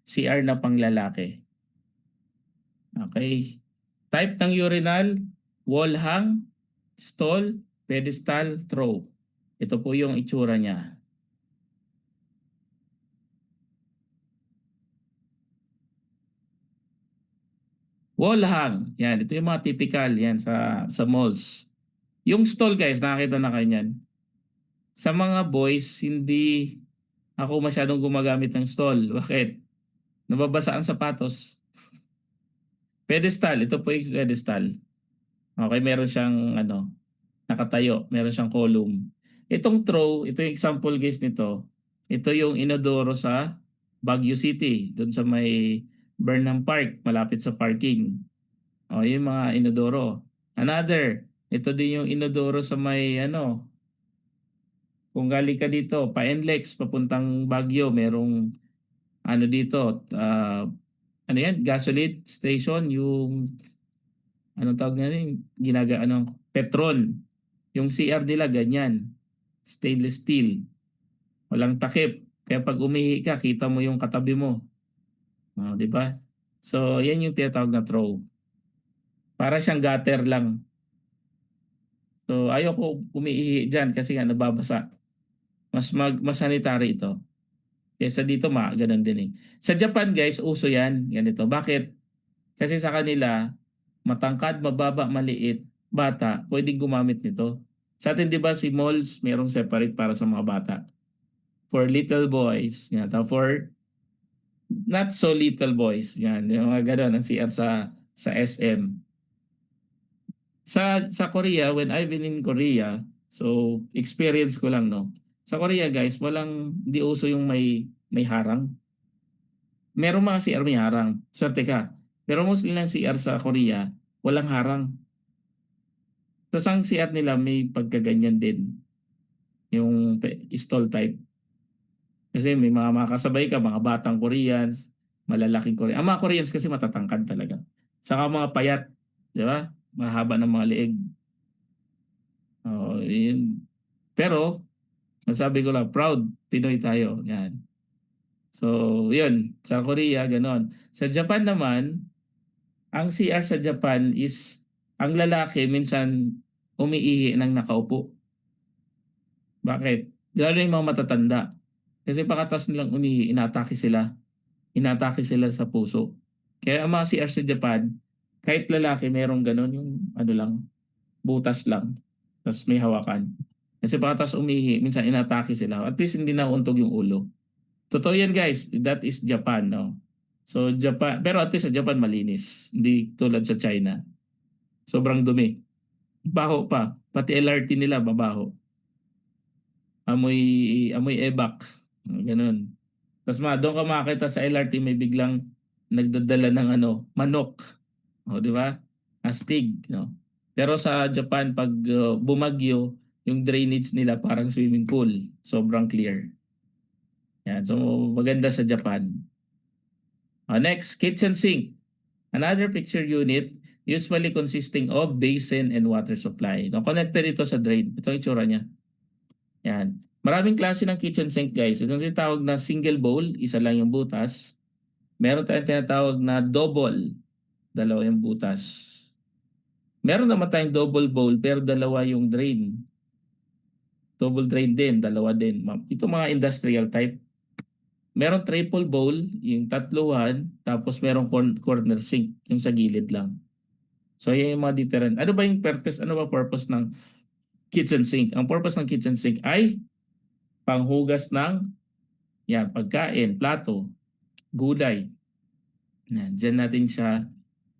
CR na panglalaki. Okay. Type ng urinal, wall hang, stall, pedestal, throw. Ito po yung itsura niya. Wall hang. Yan, ito yung mga typical yan sa malls. Yung stall guys, nakakita na kayo yan. Sa mga boys, hindi ako masyadong gumagamit ng stall. Bakit? Nababasa ang sapatos. Pedestal, ito po yung pedestal. Okay, meron siyang nakatayo, meron siyang column. Itong throw, ito yung example guys nito. Ito yung inodoro sa Baguio City, doon sa may Burnham Park, malapit sa parking. Yung mga inodoro. Another, ito din yung inodoro sa may kung galing ka dito, pa-NLEX, papuntang Baguio, merong dito, gasoline station, yung anong tawag nga rin, Petron. Yung CR nila ganyan, stainless steel, walang takip. Kaya pag umihi ka, kita mo yung katabi mo. Di ba? So, yan yung tinatawag na throw. Para siyang gutter lang. So, ayoko umiihi dyan kasi nga nababasa. Mas sanitary ito. Kesa dito ganun din eh. Sa Japan guys, uso yan. Ganito. Bakit? Kasi sa kanila, matangkad, mababa, maliit, bata, pwedeng gumamit nito. Sa atin, di ba, si malls, merong separate para sa mga bata. For little boys, yan. For not so little boys, yan. Yung mga ganun, ang CR sa SM. Sa Korea, when I've been in Korea, so experience ko lang, no. Sa Korea, guys, di uso yung may harang. Meron mga CR may harang. Swerte ka. Pero mostly lang CR sa Korea, walang harang. Tapos ang CR nila may pagkaganyan din. Yung stall type. Kasi may mga makasabay ka, mga batang Koreans, malalaking Koreans. Ang mga Koreans kasi matatangkad talaga. Saka mga payat, di ba? Mahaba ng mga leeg. Oh, yun. Pero, masabi ko lang, proud, Pinoy tayo. Yan. So, yun. Sa Korea, ganon. Sa Japan naman, ang CR sa Japan is, ang lalaki minsan umiihi ng nakaupo. Bakit? Lalo yung mga matatanda. Kasi pagkatas nilang umihi, inatake sila. Inatake sila sa puso. Kaya ang mga CR sa Japan, kahit lalaki, merong ganon, yung ano lang, butas lang. Tapos may hawakan. Kasi pagkatas umihi, minsan inatake sila. At least hindi nauuntog yung ulo. Totoo yan guys, that is Japan. No? So Japan, pero at least sa Japan malinis. Hindi tulad sa China. Sobrang dumi. Baho pa. Pati LRT nila babaho. Amoy ebak. Ganun. Tapos doon ka makakita sa LRT may biglang nagdadala ng manok. O, di ba? Astig, no? Pero sa Japan, pag bumagyo, yung drainage nila parang swimming pool. Sobrang clear. Yan. So, maganda sa Japan. Next, kitchen sink. Another picture unit usually consisting of basin and water supply. No, connected ito sa drain. Ito ang itsura niya. Yan. Maraming klase ng kitchen sink guys. Itong tinatawag na single bowl, isa lang yung butas. Meron tayong tinatawag na double, dalawa yung butas. Meron naman tayong double bowl pero dalawa yung drain. Double drain din, dalawa din. Ito mga industrial type. Meron triple bowl, yung tatluhan, tapos meron corner sink, yung sa gilid lang. So yan yung mga different. Ano ba yung purpose? Ano ba purpose ng kitchen sink? Ang purpose ng kitchen sink ay panghugas ng pagkain, plato, gulay. Diyan natin siya.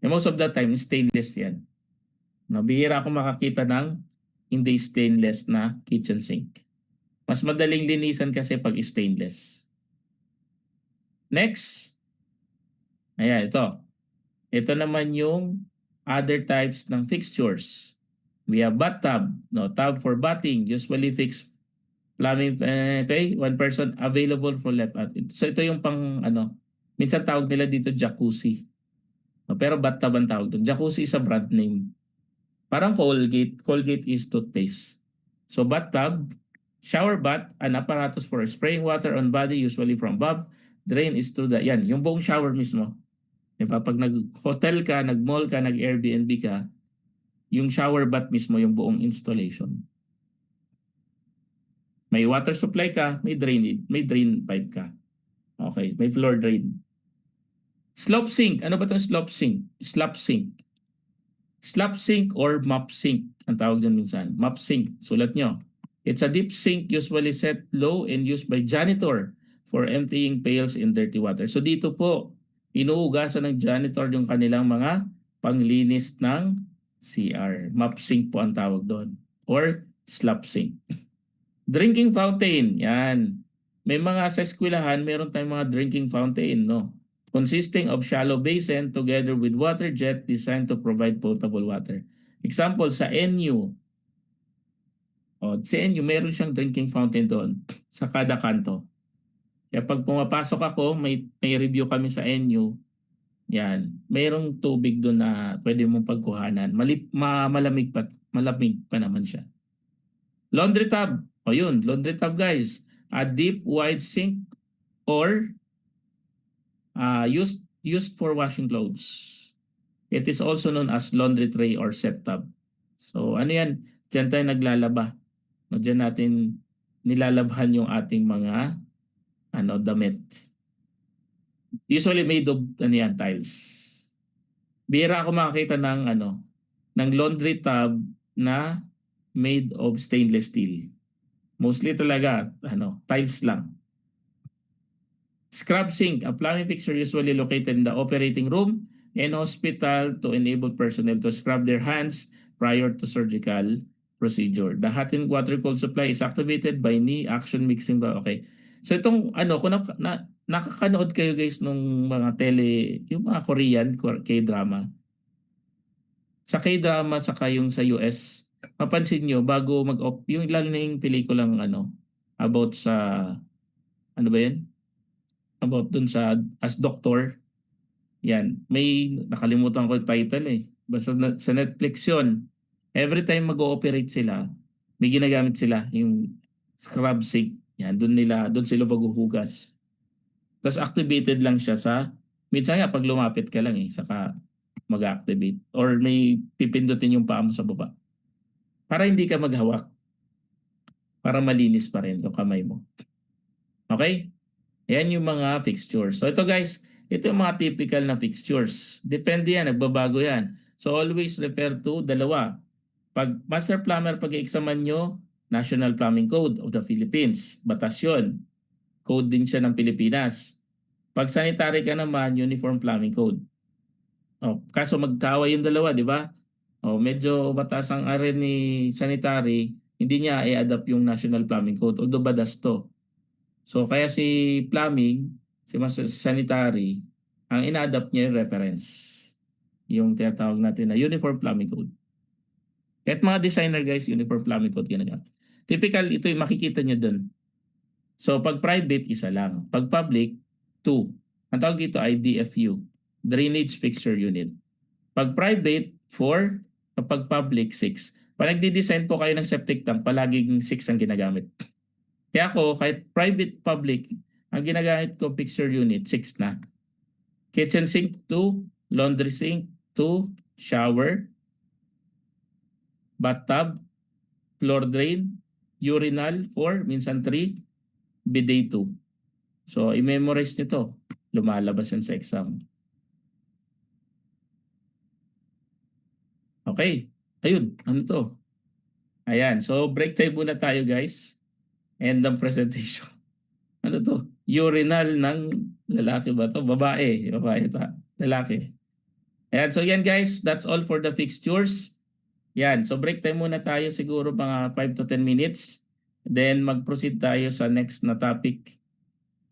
And most of the time, stainless yan. Bihira ako makakita ng hindi stainless na kitchen sink. Mas madaling linisan kasi pag stainless. Next. Ayan, ito. Ito naman yung other types ng fixtures. We have bathtub. No, tub for bathing. Usually fixed plumbing. Okay, one person available for let out. So ito yung pang minsan tawag nila dito jacuzzi. No, pero bathtub ang tawag doon. Jacuzzi is a brand name. Parang Colgate. Colgate is toothpaste. So bathtub, shower bath, an apparatus for spraying water on body usually from above. Drain is through yung buong shower mismo. Diba? Pag nag-hotel ka, nag-mall ka, nag-Airbnb ka, yung shower bath mismo yung buong installation. May water supply ka, may drain pipe ka. Okay, may floor drain. Slope sink. Ano ba 'tong slope sink? Slop sink. Slop sink or mop sink ang tawag dyan minsan. Mop sink, sulat nyo. It's a deep sink usually set low and used by janitor for emptying pails in dirty water. So dito po, inuugasan ng janitor yung kanilang mga panglinis ng CR. Mop sink po ang tawag doon. Or slop sink. Drinking fountain. Yan. May mga sa eskwelahan, meron tayong mga drinking fountain, no? Consisting of shallow basin together with water jet designed to provide potable water. Example, sa NU. Sa NU, meron siyang drinking fountain doon sa kada kanto. Kaya pag pumapasok ako, may review kami sa NU. Yan. Mayroong tubig doon na pwede mong pagkuhanan. Malamig pa naman siya. Laundry tub. Yun, laundry tub guys. A deep, wide sink or used for washing clothes. It is also known as laundry tray or set tub. So ano yan? Diyan tayo naglalaba. Diyan natin nilalabhan yung ating mga damit. Usually made of tiles. Bihira ako makakita ng laundry tub na made of stainless steel. Mostly talaga tiles lang. Scrub sink, a plumbing fixture usually located in the operating room and hospital to enable personnel to scrub their hands prior to surgical procedure. The hot and water cold supply is activated by knee action mixing. Okay. So itong kung nakakanood kayo guys nung mga yung mga Korean K-drama. Sa K-drama saka yung sa US, mapansin nyo bago yung lalo na yung pelikulang about sa ba yan? About dun sa as doctor. Yan. May nakalimutan ko yung title eh. Basta sa Netflix yun. Every time mag-ooperate sila, may ginagamit sila yung scrub sink. Yan. Doon sila maghuhugas. Tapos activated lang siya minsan nga pag lumapit ka lang saka mag-activate. Or may pipindutin yung paa mo sa baba. Para hindi ka maghawak. Para malinis pa rin yung kamay mo. Okay? Ayan yung mga fixtures. So ito guys, ito yung mga typical na fixtures. Depende yan, nagbabago yan. So always refer to dalawa. Pag master plumber, pag-i-examan nyo, National Plumbing Code of the Philippines. Batas yun. Code din siya ng Pilipinas. Pag sanitary ka naman, Uniform Plumbing Code. Kaso magkaway yung dalawa, di ba? Medyo batas ang rin ni sanitary, hindi niya i-adapt yung National Plumbing Code. Although badas to. So kaya si plumbing, si sanitary, ang ina-adapt niya yung reference. Yung tinatawag natin na Uniform Plumbing Code. Kahit mga designer guys, Uniform Plumbing Code ginagamit. Typical, ito yung makikita nyo dun. So pag private, isa lang. Pag public, 2. Ang tawag dito ay DFU, Drainage Fixture Unit. Pag private, 4. Kapag public, 6. Pag nagdi-design po kayo ng septic tank, palaging 6 ang ginagamit. Kaya ako, kahit private, public, ang ginagamit ko fixture unit, 6 na. Kitchen sink, 2. Laundry sink, 2. Shower. Bathtub. Floor drain. Urinal, 4. Minsan 3. Bidet, 2. So, i-memorize nyo to. Lumalabas yan sa exam. Okay. Ayun. Ano to? Ayan. So, break time muna tayo guys. End ng presentation. Ano to? Urinal ng lalaki ba to? Babae. Babae ito. Lalaki. Ayan. So yan guys. That's all for the fixtures. Yan. So break time muna tayo siguro mga 5 to 10 minutes. Then mag-proceed tayo sa next na topic.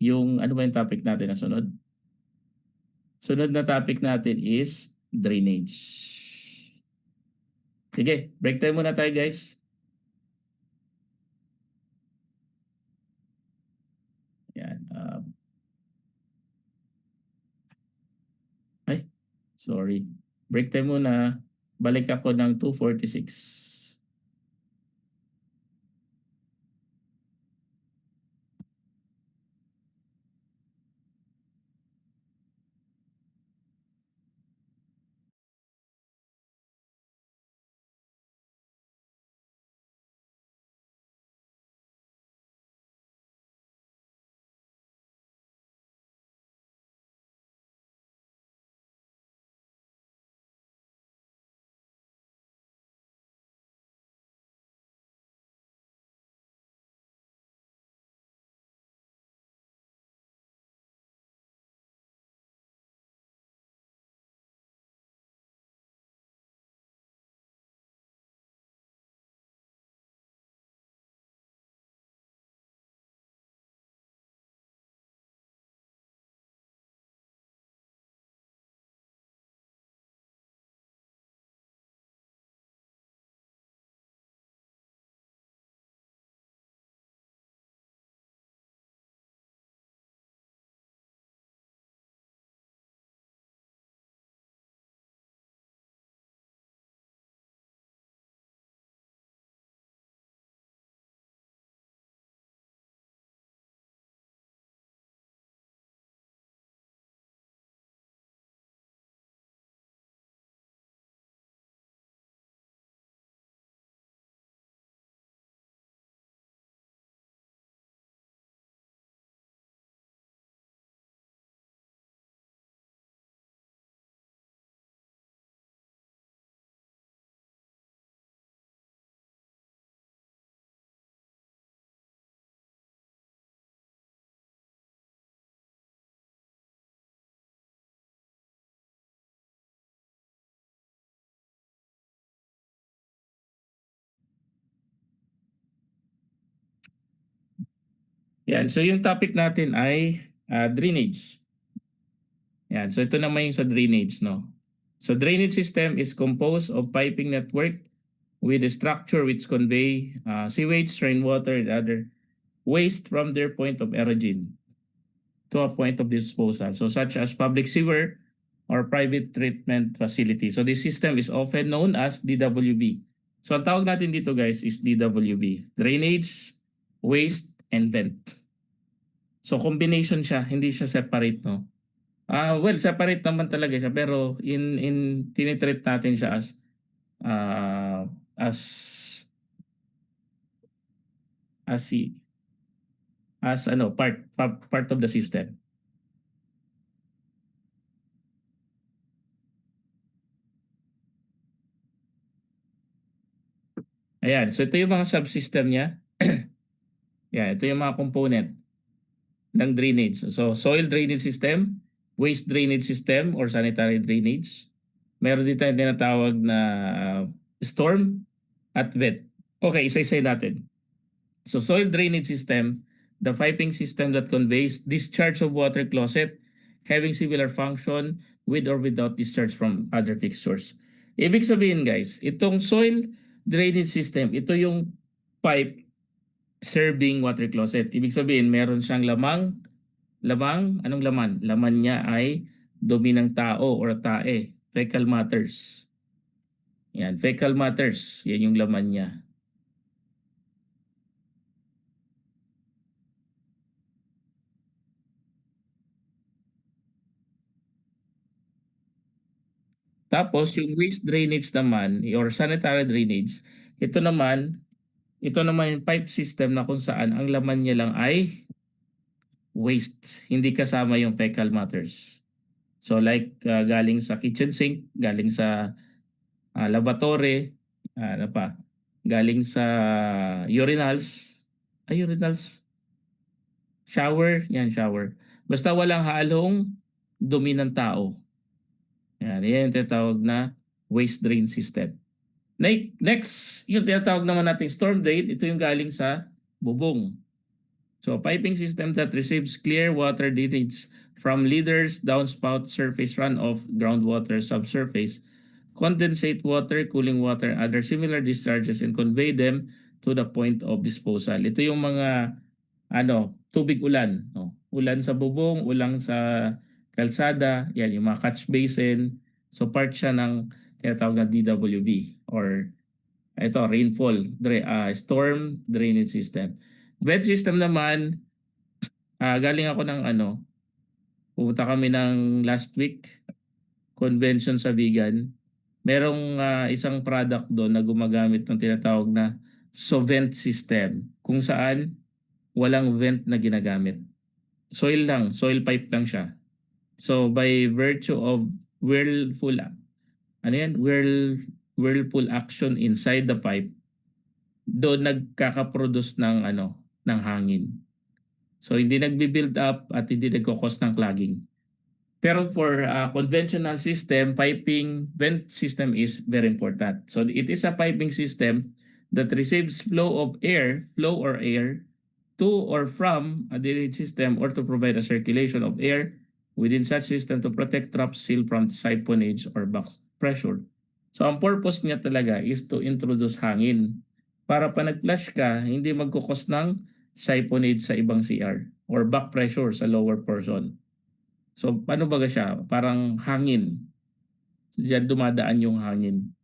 Yung ano ba yung topic natin na sunod? Sunod na topic natin is drainage. Sige. Break time muna tayo guys. Yan. Sorry. Break time muna. Balik ako ng 2:46. Yan, so yung topic natin ay drainage. Yan, so ito naman yung sa drainage, no? So drainage system is composed of piping network with a structure which convey sewage, rainwater, and other waste from their point of origin to a point of disposal. So such as public sewer or private treatment facility. So this system is often known as DWB. So ang tawag natin dito guys is DWB. Drainage, waste, and vent. So combination siya, hindi siya separate, no? Well, separate naman talaga siya pero in tinitreat natin siya uh, as as si as ano part of the system. Ayan, so ito yung mga subsystem niya. Yan, ito yung mga component ng drainage. So soil drainage system, waste drainage system or sanitary drainage. Meron din tayong tinatawag na storm at wet. Okay, isa-isay natin. So soil drainage system, the piping system that conveys discharge of water closet having similar function with or without discharge from other fixtures. Ibig sabihin guys, itong soil drainage system, ito yung pipe serving water closet. Ibig sabihin, meron siyang anong laman? Laman niya ay dumi ng tao or tae, fecal matters. Yan, fecal matters, yan yung laman niya. Tapos yung waste drainage naman or sanitary drainage, ito naman yung pipe system na kung saan ang laman niya lang ay waste, hindi kasama yung fecal matters. So like galing sa kitchen sink, galing sa lavatory, ano pa, galing sa urinals, shower, yan shower. Basta walang halong dumi ng tao. Yan yung tinatawag na waste drain system. Next, yung tinatawag naman natin storm drain, ito yung galing sa bubong. So piping system that receives clear water drainage from leaders, downspout, surface runoff, groundwater, subsurface, condensate water, cooling water, other similar discharges and convey them to the point of disposal. Ito yung mga tubig ulan, no? Ulan sa bubong, ulan sa kalsada, yan yung mga catch basin. So part siya ng tinatawag na DWB or ito rainfall, storm drainage system. Vent system naman, galing ako ng pumunta kami ng last week convention sa vegan. Merong isang product doon na gumagamit ng tinatawag na Sovent system kung saan walang vent na ginagamit. Soil pipe lang siya. So by virtue of whirlpool action inside the pipe, doon nagkaka-produce ng hangin. So hindi nagbi-build up at hindi nagko-cause ng clogging. Pero for conventional system, piping vent system is very important. So it is a piping system that receives flow or air to or from a drainage system or to provide a circulation of air within such system to protect traps seal from siphonage or back pressure. So ang purpose niya talaga is to introduce hangin para pa nag-flush ka, hindi magkukos ng siphonage sa ibang CR or back pressure sa lower portion. So paano ba siya? Parang hangin. Diyan dumadaan yung hangin.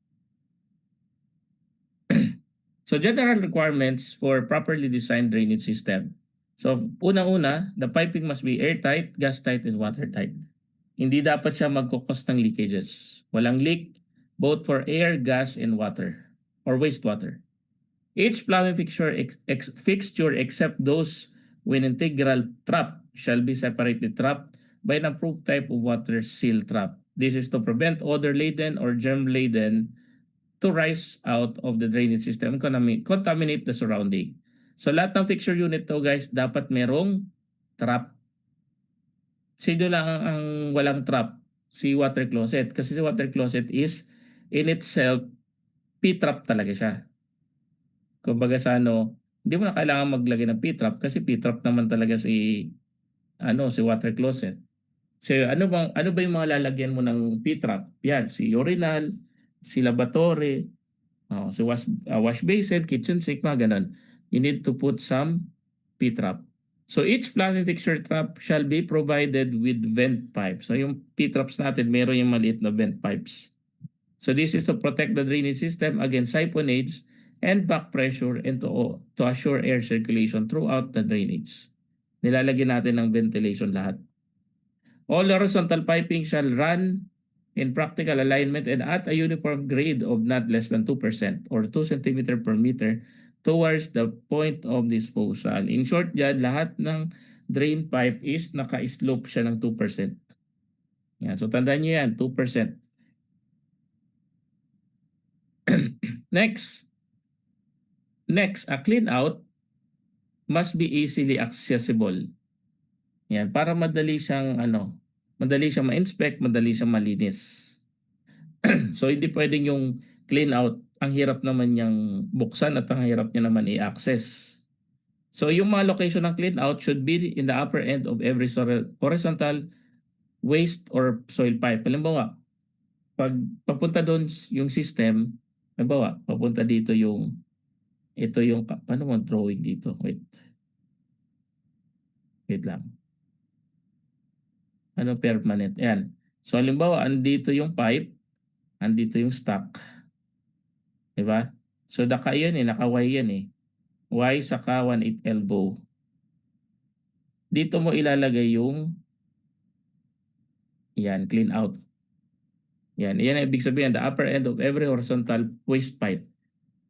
So general requirements for properly designed drainage system. So unang-una, the piping must be airtight, gas tight, and watertight. Hindi dapat siya magkukos ng leakages. Walang leak both for air, gas, and water or wastewater. Each plumbing fixture except those with integral trap shall be separately trapped by an approved type of water seal trap. This is to prevent odor-laden or germ-laden to rise out of the drainage system and contaminate the surrounding. So lahat ng fixture unit to guys, dapat merong trap. Sino lang ang walang trap? Si water closet. Kasi si water closet is in itself, P-trap talaga siya. Kumbaga sa Hindi mo na kailangan maglagay ng P-trap kasi P-trap naman talaga si water closet. So ano ba yung mga lalagyan mo ng P-trap? Yan, si urinal, si lavatory, si wash basin, kitchen sink, mga ganun. You need to put some P-trap. So each plumbing fixture trap shall be provided with vent pipe. So yung P-traps natin, meron yung maliit na vent pipes. So this is to protect the drainage system against siphonage and back pressure and to assure air circulation throughout the drainage. Nilalagyan natin ng ventilation lahat. All horizontal piping shall run in practical alignment and at a uniform grade of not less than 2% or 2 cm per meter towards the point of disposal. In short dyan, lahat ng drain pipe is naka-slope siya ng 2%. Yan. So tandaan nyo yan, 2%. Next, a clean out must be easily accessible. Yan, para madali siyang ma-inspect, madali siyang malinis. So hindi pwedeng yung clean out, ang hirap naman niyang buksan at ang hirap niya naman i-access. So yung mga location ng clean out should be in the upper end of every horizontal waste or soil pipe. Halimbawa, pag papunta doon yung system, halimbawa, papunta dito paano mo drawing dito? Wait lang. Ano permanent? Ayan. So halimbawa, andito yung pipe, andito yung stock. Diba? So naka-Y yan eh. Y saka 1/8 elbow. Dito mo ilalagay yung clean out. Yan ang ibig sabihin, the upper end of every horizontal waste pipe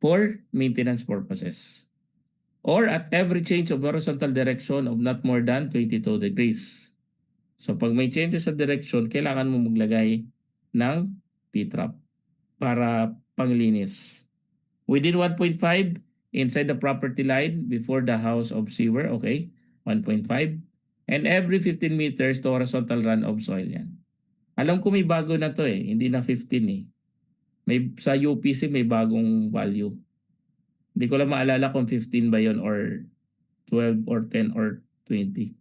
for maintenance purposes. Or at every change of horizontal direction of not more than 22 degrees. So pag may changes sa direction, kailangan mo maglagay ng P-trap para panglinis. Within 1.5 inside the property line before the house of sewer, okay? 1.5. And every 15 meters to horizontal run of soil yan. Alam ko may bago na to eh, hindi na 15 eh. Sa UPC may bagong value. Hindi ko lang maalala kung 15 ba yon or 12 or 10 or 20.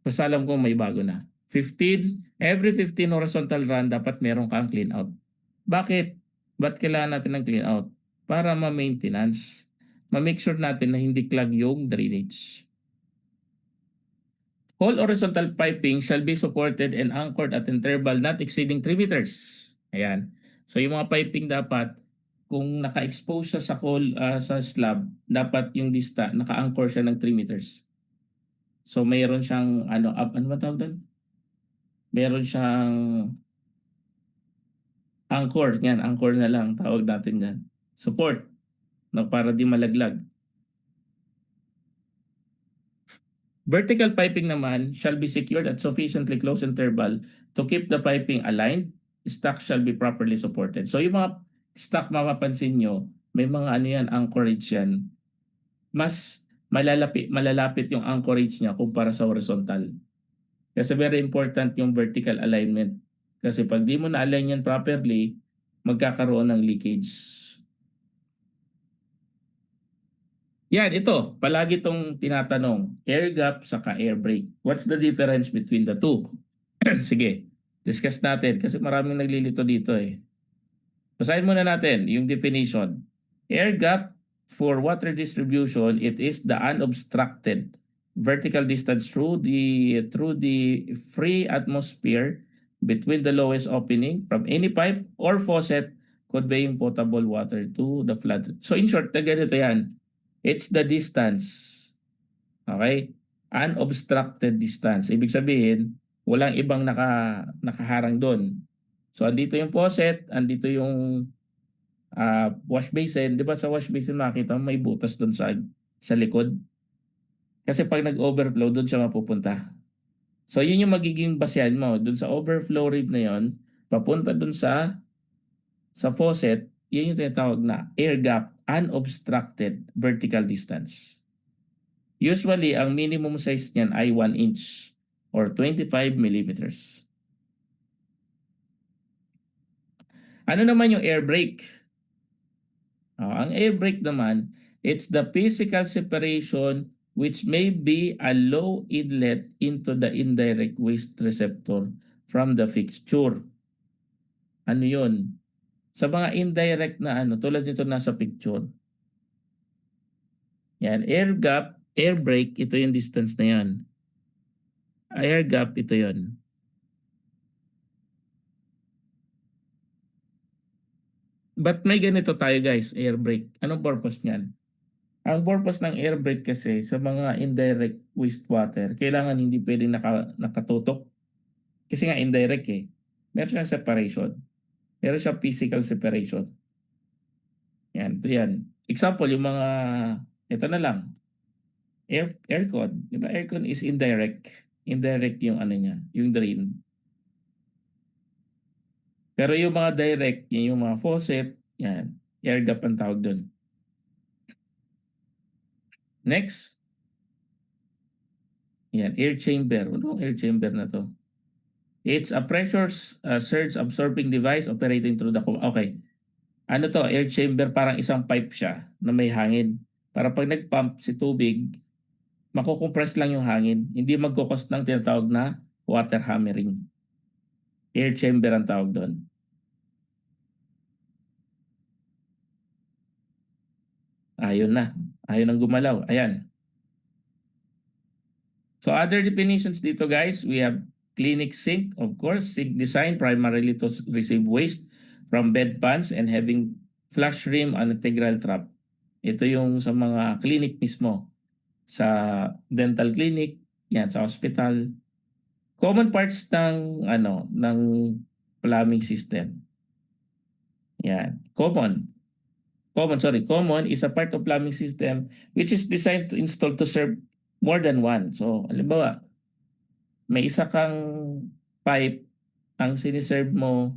Basta alam ko may bago na. 15, every 15 horizontal run dapat meron kang clean out. Bakit? Ba't kailangan natin ng clean out? Para ma-maintenance. Ma-make sure natin na hindi clog yung drainage. All horizontal piping shall be supported and anchored at interval not exceeding 3 meters. Ayan. So yung mga piping dapat, kung naka-expose siya sa slab, dapat yung naka-anchor siya ng 3 meters. So mayroon siyang ano ba tawag doon? Meron siyang anchor, yan, anchor na lang tawag natin yan. Support, para di malaglag. Vertical piping naman shall be secured at sufficiently close interval to keep the piping aligned. Stock shall be properly supported. So yung mga stock, mapapansin nyo, may mga anchorage yan. Mas malalapit yung anchorage niya kumpara sa horizontal. Kasi very important yung vertical alignment. Kasi pag di mo na-align yan properly, magkakaroon ng leakage. Yan, ito. Palagi itong tinatanong. Air gap saka air brake. What's the difference between the two? Sige, discuss natin kasi maraming naglilito dito eh. Basahin muna natin yung definition. Air gap for water distribution, it is the unobstructed vertical distance through the free atmosphere between the lowest opening from any pipe or faucet conveying potable water to the flood. So in short, ganito yan. It's the distance. Okay? Unobstructed distance. Ibig sabihin, walang ibang nakaharang doon. So andito yung faucet, andito yung wash basin. Di ba sa wash basin makita may butas doon sa likod? Kasi pag nag-overflow, doon siya mapupunta. So yun yung magiging basehan mo. Doon sa overflow rate na yon, papunta doon sa faucet, yun yung tinatawag na air gap, unobstructed vertical distance. Usually, ang minimum size niyan ay 1 inch or 25 millimeters. Ano naman yung air brake? Ang air brake naman, It's the physical separation which may be a low inlet into the indirect waste receptor from the fixture. Ano yun? Sa mga indirect na ano, tulad nito nasa picture. Yan, air gap, air break, ito yung distance na yan. Air gap, ito yon. But may ganito tayo guys, air brake. Anong purpose niyan? Ang purpose ng air brake kasi sa mga indirect wastewater, kailangan hindi pwedeng nakatutok. Kasi nga indirect eh. Meron siyang separation. Meron siyang physical separation. Yan, ito yan. Example, yung mga, ito na lang, aircon. Diba aircon is indirect. Indirect yung ano niya, yung drain. Pero yung mga direct, yung mga faucet, yan, air gap ang tawag doon. Next. Yan, air chamber. Ano air chamber na to? It's a pressure surge absorbing device operating through the... Okay. Ano to? Air chamber, parang isang pipe siya na may hangin. Para pag nag-pump si tubig, makukompress lang yung hangin. Hindi magkukos ng tinatawag na water hammering. Air chamber ang tawag doon. Ayun na. Ayun ang gumalaw. Ayan. So other definitions dito guys, we have clinic sink, of course, sink design primarily to receive waste from bedpans and having flush rim and integral trap. Ito yung sa mga clinic mismo. Sa dental clinic, yan sa hospital. Common parts ng ng plumbing system. Yan, common is a part of plumbing system which is designed to install to serve more than one. So, halimbawa, may isa kang pipe, ang siniserve mo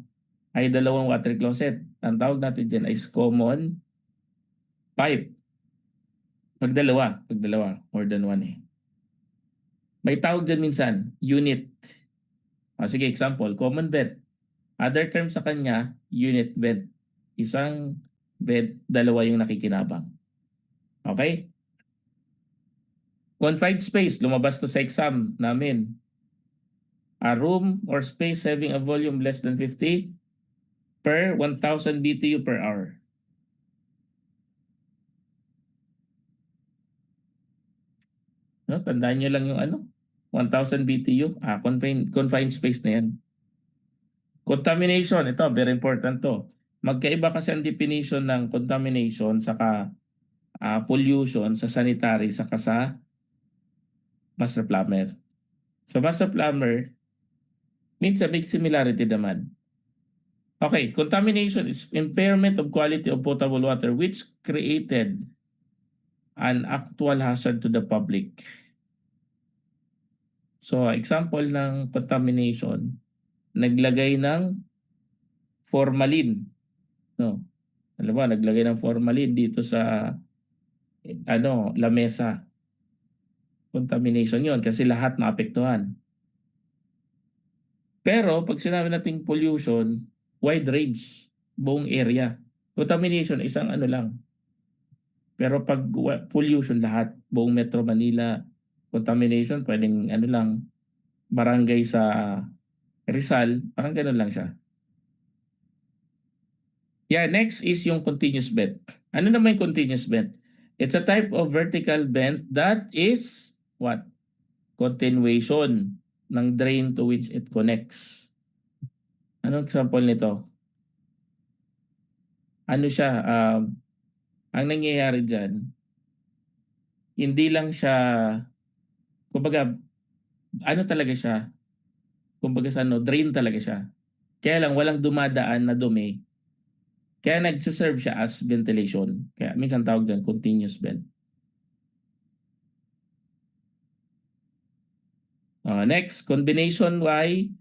ay dalawang water closet. Ang tawag natin dyan ay common pipe. Pag dalawa, more than one eh. May tawag dyan minsan, unit. Sige, example, common vent. Other term sa kanya, unit vent. Isang vent, dalawa yung nakikinabang. Okay? Confined space, lumabas to sa exam namin. A room or space having a volume less than 50 per 1,000 BTU per hour. No, tandaan nyo lang yung 1,000 BTU. Confined space na yan. Contamination, ito, very important to. Magkaiba kasi ang definition ng contamination saka pollution sa sanitary saka sa master plumber. Sa master plumber, minsan may similarity naman. Okay, contamination is impairment of quality of potable water which created an actual hazard to the public. So, example ng contamination, naglagay ng formalin. No. Alam mo, naglagay ng formalin dito sa lamesa. Contamination 'yon kasi lahat maapektuhan. Pero pag sinabi nating pollution, wide range, buong area. Contamination, isang lang. Pero pag pollution, lahat, buong Metro Manila, contamination, pwedeng lang, barangay sa Rizal, parang gano'n lang siya. Yeah, next is yung continuous vent. Ano naman yung continuous vent? It's a type of vertical vent that is what? Continuation ng drain to which it connects. Anong example nito? Ano siya? Ang nangyayari dyan, hindi lang siya, kumbaga, talaga siya? Kumbaga drain talaga siya. Kaya lang walang dumadaan na dumi. Kaya nagsiserve siya as ventilation. Kaya minsan tawag dyan, continuous vent. Next, combination Y,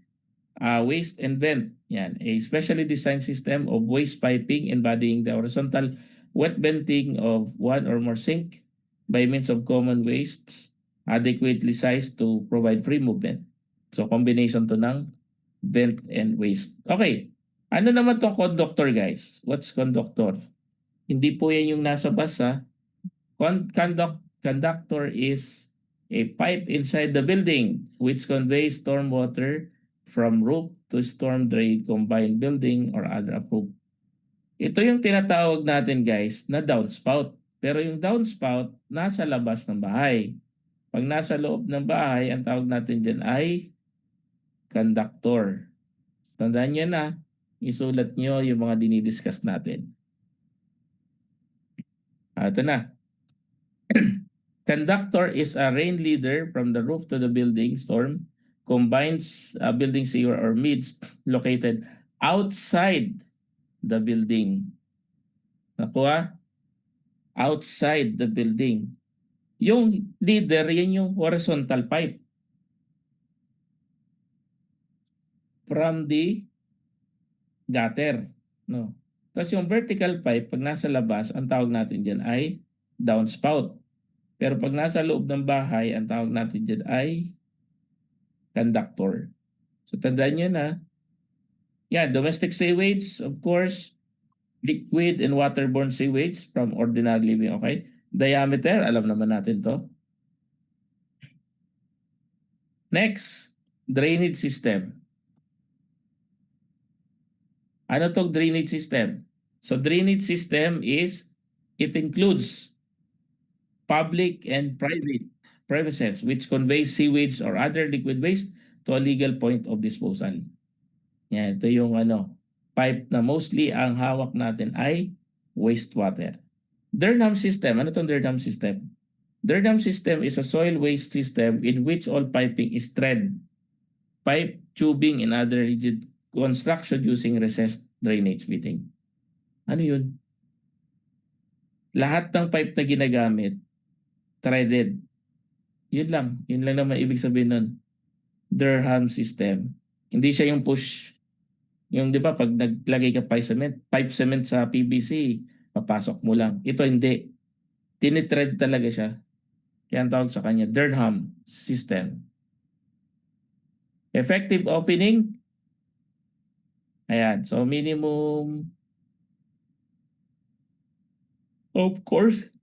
waste and vent. Yan, a specially designed system of waste piping embodying the horizontal wet venting of one or more sink by means of common wastes adequately sized to provide free movement. So, combination to ng vent and waste. Okay. Ano naman tong conductor guys? What's conductor? Hindi po yan yung nasa bus Conductor is a pipe inside the building which conveys stormwater from roof to storm drain, combined building, or other approved. Ito yung tinatawag natin guys na downspout. Pero yung downspout nasa labas ng bahay. Pag nasa loob ng bahay, ang tawag natin dyan ay conductor. Tandaan nyo na, isulat nyo yung mga dinidiscuss natin. Ito na. Conductor is a rain leader from the roof to the building storm, combines building sewer or midst located outside the building. Nakuha? Outside the building. Yung leader, yan yung horizontal pipe. From the gutter. No. Tapos yung vertical pipe, pag nasa labas, ang tawag natin dyan ay downspout. Pero pag nasa loob ng bahay, ang tawag natin dyan ay conductor. So tandaan nyo na, domestic sewage, of course, liquid and waterborne sewage from ordinary living, okay? Diameter, alam naman natin to. Next, drainage system. Ano tong drainage system? So drainage system it includes public and private premises which conveys sewage or other liquid waste to a legal point of disposal. Yan, ito yung pipe na mostly ang hawak natin ay wastewater. Durham system, ano itong Durham system? Durham system is a soil waste system in which all piping is thread, pipe, tubing, and other rigid construction using recessed drainage fitting. Ano yun? Lahat ng pipe na ginagamit, threaded. Yun lang naman ibig sabihin nun. Durham system. Hindi siya yung push. Yung di ba pag naglagay ka pipe cement sa PVC, papasok mo lang. Ito hindi. Tinitread talaga siya. Kaya ang tawag sa kanya, Durham system. Effective opening. Ayan. So minimum, of course,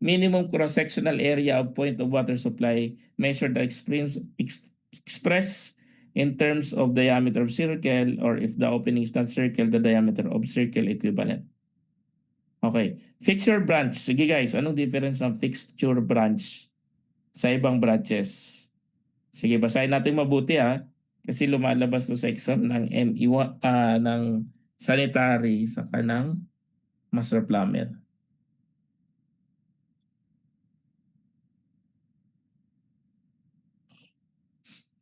minimum cross-sectional area of point of water supply measured express in terms of diameter of circle, or if the opening is not circle, the diameter of circle equivalent. Okay. Fixture branch. Sige guys, anong difference ng fixture branch sa ibang branches? Sige, basahin natin mabuti ha. Kasi lumalabas to sa exam ng ng sanitary sa kanang master plumber.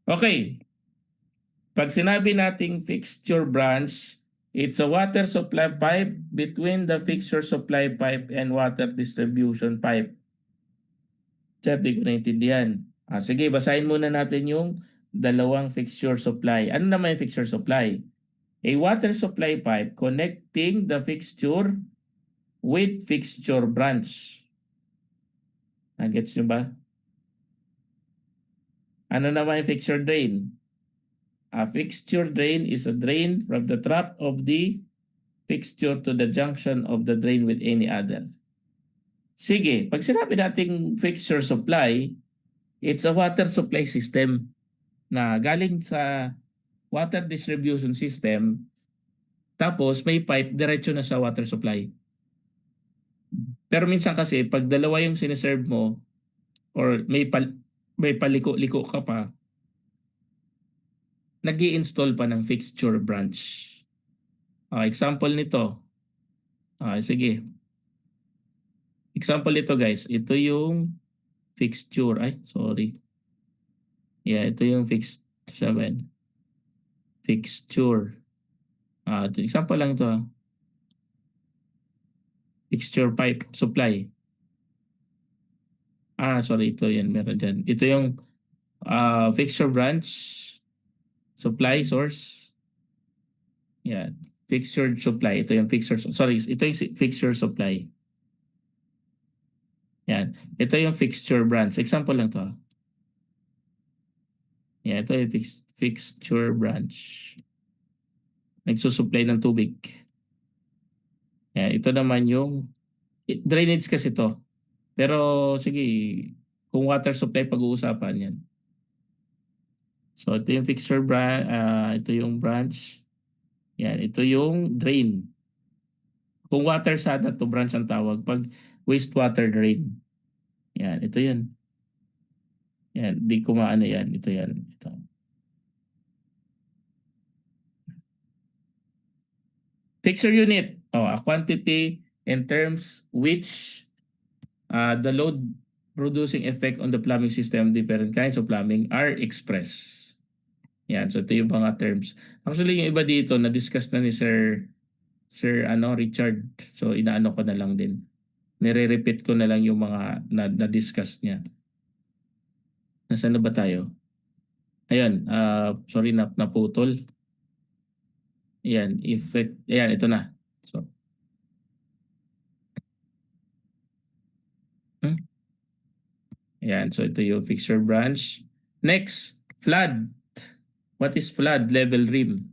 Okay. Pag sinabi nating fixture branch, it's a water supply pipe between the fixture supply pipe and water distribution pipe. Chat, di ko naintindihan. Sige, basahin muna natin yung dalawang fixture supply. Ano naman yung fixture supply? A water supply pipe connecting the fixture with fixture branch. Gets nyo ba? Ano naman yung fixture drain? A fixture drain is a drain from the trap of the fixture to the junction of the drain with any other. Sige, pag sinabi nating fixture supply, it's a water supply system na galing sa water distribution system, tapos may pipe diretso na sa water supply. Pero minsan kasi pag dalawa yung siniserve mo or may paliko-liko ka pa, nag-i-install pa ng fixture branch. Example nito. Sige. Example nito guys, ito yung fixture. Sorry. Ito yung fixture. Example lang ito. Fixture pipe supply. Sorry, ito yan, meron dyan. Ito yung fixture branch supply source. Fixture supply. Ito yung fixture. Sorry, ito yung fixture supply. Yan. Ito yung fixture branch. Example lang to. Ito yung fixture branch. Nagsusupply ng tubig. Yan, ito naman yung drainage kasi to. Pero sige, kung water supply pag-uusapan yan. So ito yung fixture branch, ito yung branch. Yan, ito yung drain. Kung water sana to branch ang tawag, pag wastewater drain. Yan, ito yun. Yan, di ko maano yan. Ito yan. Ito. Fixture unit. Oh, a quantity in terms which the load producing effect on the plumbing system, different kinds of plumbing are expressed. Yan, so ito yung mga terms. Actually, yung iba dito, na-discuss na ni Sir Richard. So, inaano ko na lang din. Nire-repeat ko na lang yung mga na-discuss niya. Nasaan na ba tayo? Ayan, sorry naputol. Ayan, effect. Ayan, ito na. So, ayan, so ito yung fixture branch. Next, flood. What is flood level rim?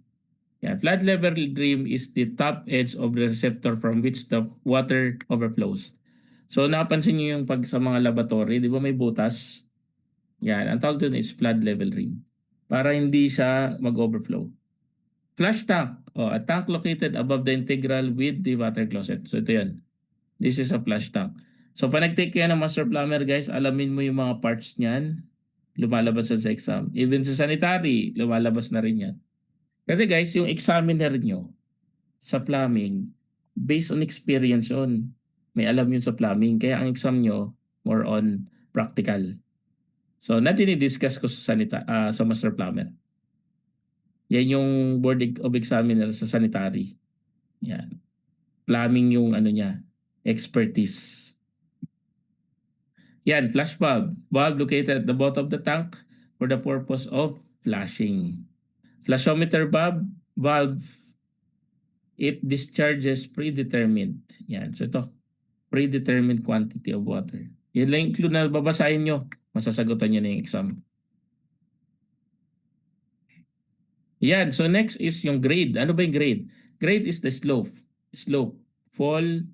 Yan, flood level rim is the top edge of the receptor from which the water overflows. So napansin niyo yung pag sa mga laboratory, di ba may butas? Yan, ang tawag doon is flood level rim. Para hindi siya mag-overflow. Flush tank, a tank located above the integral with the water closet. So ito yan. This is a flush tank. So pag nag-take kayo ng master plumber guys, alamin mo yung mga parts niyan. Lumalabas sa exam. Even sa sanitary, lumalabas na rin yan. Kasi guys, yung examiner nyo sa plumbing, based on experience yun. May alam yun sa plumbing. Kaya ang exam nyo, more on practical. So, na dinidiscuss ko sa master plumber. Yan yung board of examiner sa sanitary. Yan. Plumbing yung ano niya, expertise. Yan, flush valve. Valve located at the bottom of the tank for the purpose of flushing. Flushometer valve, it discharges predetermined. Yan, so ito, predetermined quantity of water. Yan lang yung clue na babasahin nyo. Masasagutan nyo na yung exam. Yan, so next is yung grade. Ano ba yung grade? Grade is the slope. Slope. Fall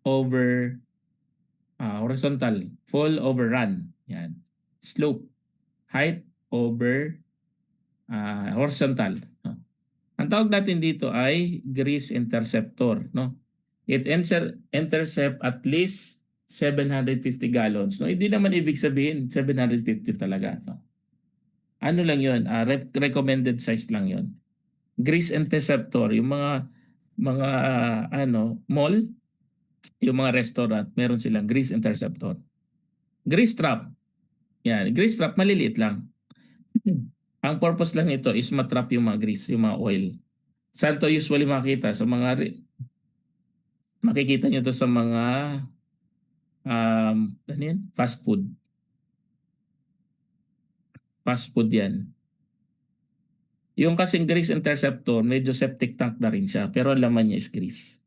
over horizontal. Fall over run. Yan. Slope. Height over horizontal. Ang tawag natin dito ay grease interceptor, no? It intercept at least 750 gallons. No, hindi naman ibig sabihin 750 talaga, no? Ano lang 'yon? Recommended size lang 'yon. Grease interceptor, yung mga mall, yung mga restaurant, meron silang grease interceptor. Grease trap. Yan, grease trap maliliit lang. Ang purpose lang nito is matrap yung mga grease, yung mga oil. Saan to usually makita? Sa mga makikita nyo to sa mga ano yan? Fast food. Fast food yan. Yung kasing grease interceptor, medyo septic tank na rin siya, pero ang laman niya is grease.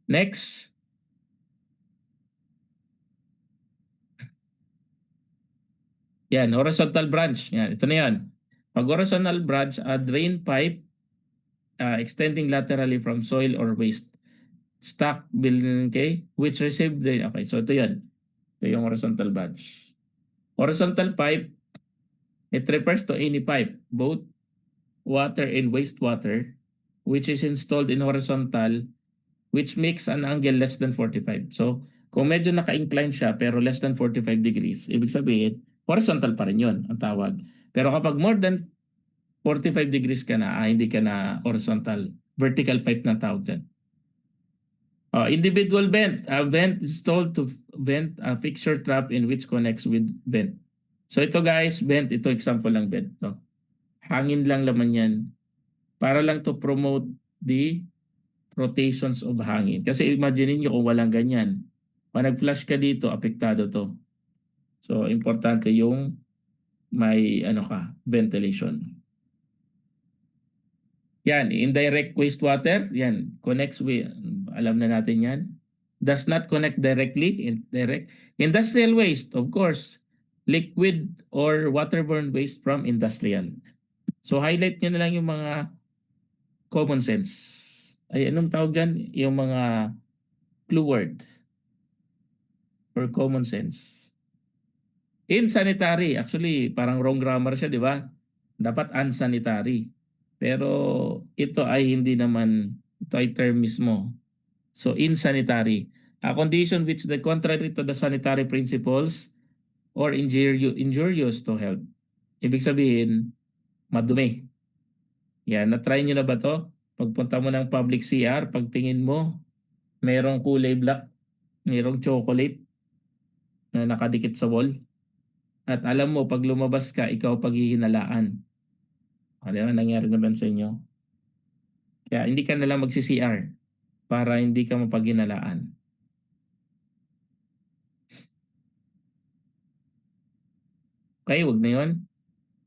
Next. Yan, horizontal branch. Yan, ito na yan. Pag horizontal branch, a drain pipe extending laterally from soil or waste stock building, okay, which received the, okay, so ito yan. Ito yung horizontal branch. Horizontal pipe, it refers to any pipe, both water and wastewater, which is installed in horizontal, which makes an angle less than 45. So, kung medyo naka-incline siya pero less than 45 degrees, ibig sabihin, horizontal pa rin yun ang tawag. Pero kapag more than 45 degrees ka na, hindi ka na horizontal. Vertical pipe na tawag dyan. Individual vent. A vent is installed to vent a fixture trap in which connects with vent. So ito guys, vent. Ito example lang vent. So, hangin lang laman yan. Para lang to promote the rotations of hangin. Kasi imagine niyo kung walang ganyan. Pag nag-flush ka dito, apektado to. So importante yung may ventilation. Yan, indirect wastewater, yan, connects with, alam na natin yan. Does not connect directly, indirect. Industrial waste, of course, liquid or waterborne waste from industrial. So highlight nyo na lang yung mga common sense. Ay, anong tawag dyan? Yung mga clue word or common sense. Insanitary, actually parang wrong grammar siya, di ba? Dapat unsanitary. Pero ito ay hindi naman, ito ay term mismo. So insanitary, a condition which the contrary to the sanitary principles or injurious to health. Ibig sabihin, madumi. Yan, na-try nyo na ba to? Pagpunta mo ng public CR, pagtingin mo, merong kulay black, merong chocolate na nakadikit sa wall. At alam mo, pag lumabas ka, ikaw paghihinalaan. O, di ba? Nangyari naman sa inyo. Kaya hindi ka nalang magsi-CR para hindi ka mapaghinalaan. Okay, wag na yun.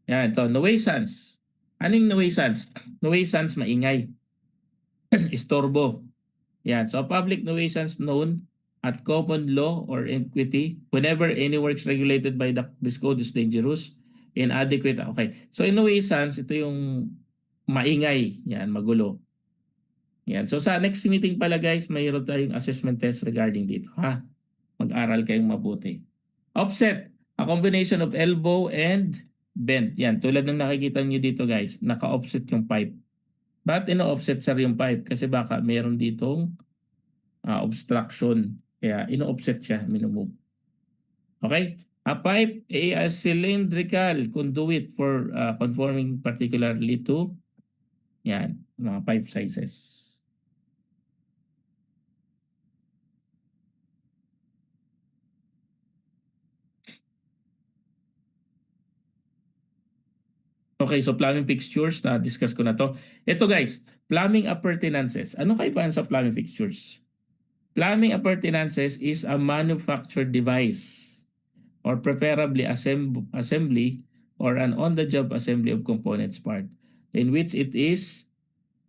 Yan, ito, nuisance. Anong nuisance? Nuisance, maingay. Istorbo. Yan, so public nuisance known at common law or equity whenever any works regulated by this code is dangerous, inadequate. Okay, so in nuisance, ito yung maingay. Yan, magulo. Yan, so sa next meeting pala guys, mayroon tayong assessment test regarding dito. Ha? Mag-aral kayong mabuti. Offset, a combination of elbow and bend. Yan, tulad ng nakikita nyo dito guys, naka-offset yung pipe. Bakit ino-offset sir yung pipe? Kasi baka mayroon ditong obstruction. Kaya ino-offset siya, minumove. Okay? A pipe, a cylindrical conduit for conforming particularly to yan, mga pipe sizes. Okay, so plumbing fixtures, na-discuss ko na to. Ito guys, plumbing appurtenances. Ano kaibahan sa plumbing fixtures? Plumbing appurtenances is a manufactured device or preferably assembly or an on-the-job assembly of components part in which it is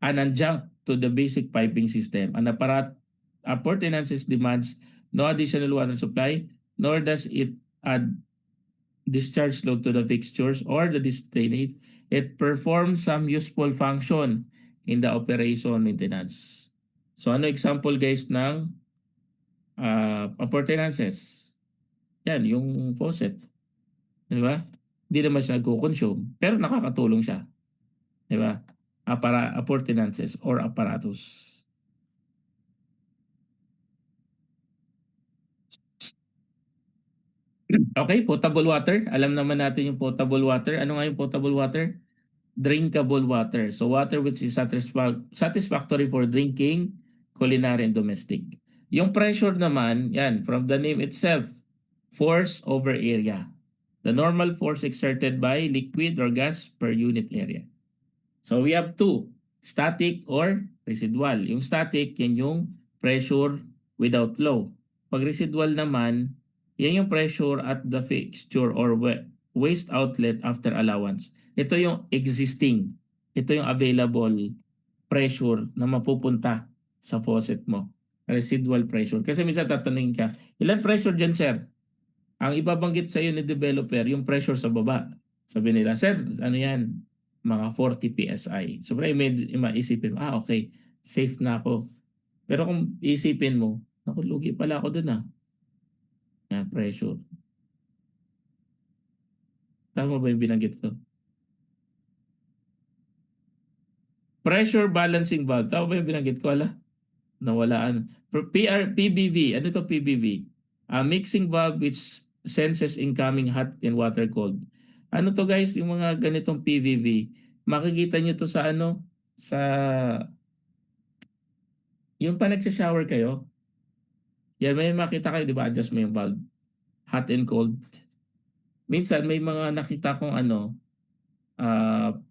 an adjunct to the basic piping system. An appurtenances demands no additional water supply, nor does it add discharge load to the fixtures or the destinate. It performs some useful function in the operation maintenance. So ano example guys ng appurtenances? Yan, yung faucet. Di ba? Hindi naman siya nag-consume, pero nakakatulong siya. Di ba? Appurtenances or apparatus. Okay, potable water. Alam naman natin yung potable water. Ano nga yung potable water? Drinkable water. So water which is satisfactory for drinking, culinary, and domestic. Yung pressure naman, yan, from the name itself, force over area. The normal force exerted by liquid or gas per unit area. So we have two, static or residual. Yung static, yan yung pressure without flow. Pag residual naman, yan yung pressure at the fixture or waste outlet after allowance. Ito yung existing. Ito yung available pressure na mapupunta sa faucet mo. Residual pressure. Kasi minsan tatanungin ka, ilan pressure dyan sir? Ang ibabanggit sa iyo ni developer, yung pressure sa baba. Sabi nila, sir, ano yan? Mga 40 PSI. So maisipin mo, okay, safe na ako. Pero kung isipin mo, naku, lugi pala ako dun Yan, pressure. Tama ba yung binanggit ko? Pressure balancing valve. Tama ba yung binanggit ko? Nawalaan. PBV. Ano ito PBV? A mixing valve which senses incoming hot and water cold. Ano to guys? Yung mga ganitong PVV. Makikita nyo to sa sa yung pa nagsha-shower kayo. Yan, may makita kayo, di ba? Adjust mo yung valve. Hot and cold. Minsan may mga nakita kong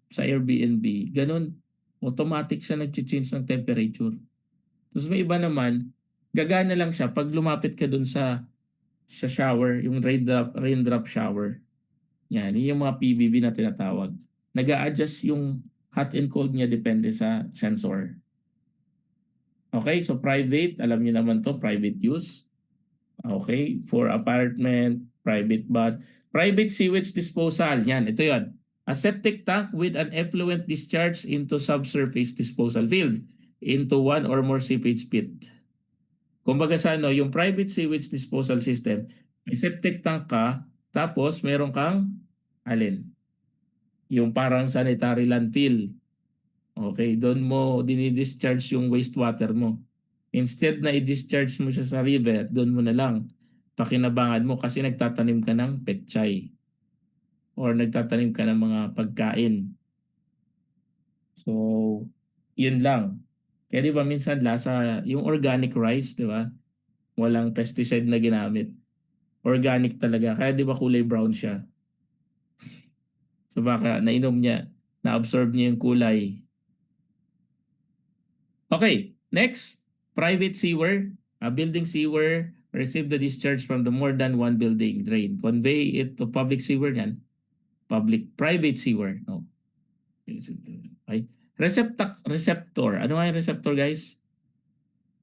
sa Airbnb, ganun, automatic siya nag-change ng temperature. Tapos may iba naman, gagana lang siya pag lumapit ka dun sa shower, yung raindrop shower. Yan, yung mga PVV na tinatawag. Nag-a-adjust yung hot and cold niya depende sa sensor. Okay, so private, alam niyo naman to, private use. Okay, for apartment, private bath, private sewage disposal. Yan, ito yan. A septic tank with an effluent discharge into subsurface disposal field into one or more seepage pit. Kumbaga sa ano, yung private sewage disposal system, may septic tank ka, tapos meron kang alin? Yung parang sanitary landfill. Okay, doon mo dinidischarge yung wastewater mo. Instead na i-discharge mo siya sa river, doon mo na lang pakinabangan mo kasi nagtatanim ka ng petchay or nagtatanim ka ng mga pagkain. So, yun lang. Kaya di ba minsan lasa, yung organic rice, di ba? Walang pesticide na ginamit. Organic talaga. Kaya di ba kulay brown siya? So baka nainom niya, na-absorb niya yung kulay. Okay, next. Private sewer. A building sewer receive the discharge from the more than one building drain. Convey it to public sewer yan. Private sewer. No. Okay. Receptor. Ano nga yung receptor, guys?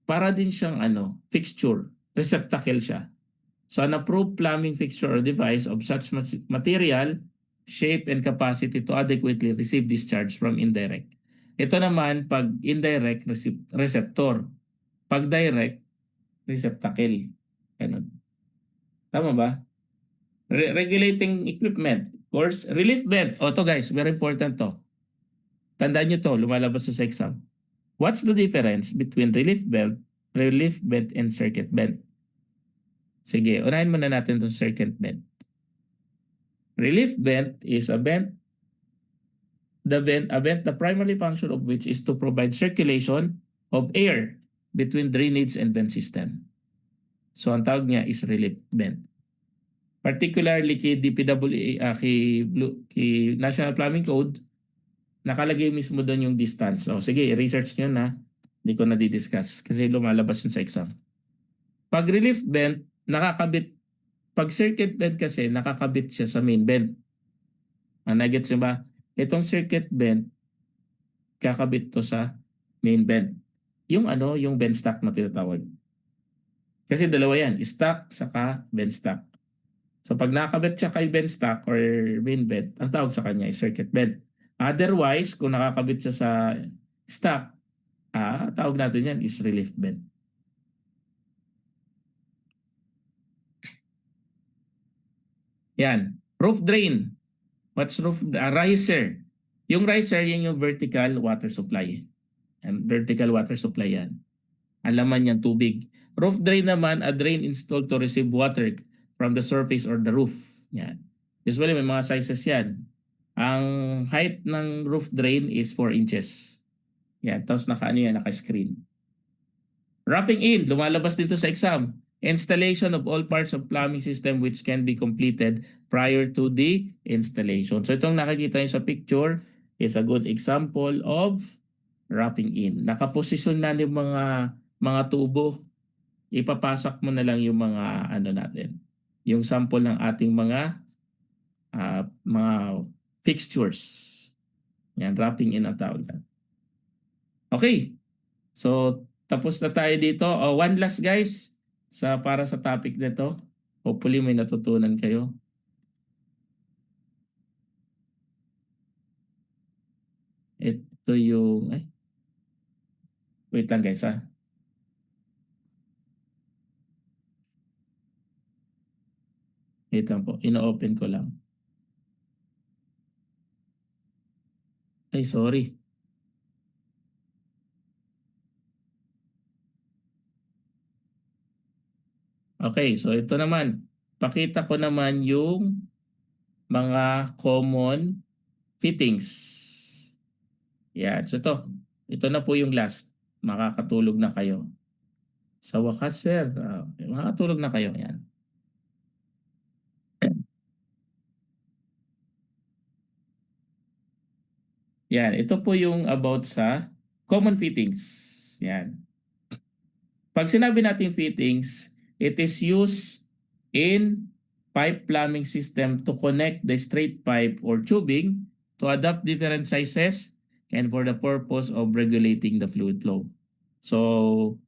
Para din siyang fixture. Receptacle siya. So an approved plumbing fixture or device of such material, shape, and capacity to adequately receive discharge from indirect. Ito naman, pag indirect, receptor. Pag direct, receptacle. Ganun. Tama ba? Regulating equipment. Course, relief vent. O to guys, very important to. Tandaan nyo to, lumalabas sa exam. What's the difference between relief vent, and circuit vent? Sige, unahin muna natin itong circuit vent. Relief vent is a vent, the primary function of which is to provide circulation of air between drainage and vent system. So ang tawag niya is relief vent. Particularly kay DPWA, kay National Plumbing Code, nakalagay mismo doon yung distance. So sige, research nyo na. Hindi ko na di-discuss kasi lumalabas yun sa exam. Pag relief vent, nakakabit. Pag circuit vent kasi, nakakabit siya sa main vent. Nagets nyo ba? Itong circuit vent, kakabit to sa main vent. Yung yung vent stack na tinatawag. Kasi dalawa yan, stack saka vent stack. So pag nakakabit siya kay vent stack or main vent, ang tawag sa kanya ay circuit vent. Otherwise, kung nakakabit siya sa stack, tawag natin yan is relief vent. Yan. Roof drain. What's roof? Riser. Yung riser, yan yung vertical water supply. And vertical water supply yan. Alaman yan, tubig. Roof drain naman, a drain installed to receive water from the surface or the roof. Yan. Usually may mga sizes yan. Ang height ng roof drain is 4 inches. Yan. Tapos naka-screen. Wrapping in, lumalabas dito sa exam. Installation of all parts of plumbing system which can be completed prior to the installation. So itong nakikita niyo sa picture is a good example of wrapping in. Nakaposisyon na yung mga tubo. Ipapasak mo na lang yung mga natin. Yung sample ng ating mga fixtures. Yan, wrapping in ang tawag na. Okay. So tapos na tayo dito. One last guys para sa topic nito. Hopefully may natutunan kayo. Ito yung wait lang guys Wait lang po. Ino-open ko lang. Ay, sorry. Okay, so ito naman. Pakita ko naman yung mga common fittings. Yan. So ito na po yung last. Makakatulog na kayo. Sa wakas, sir. Makakatulog na kayo. Yan. Yan. Ito po yung about sa common fittings. Yan. Pag sinabi natin fittings, it is used in pipe plumbing system to connect the straight pipe or tubing to adapt different sizes and for the purpose of regulating the fluid flow. So,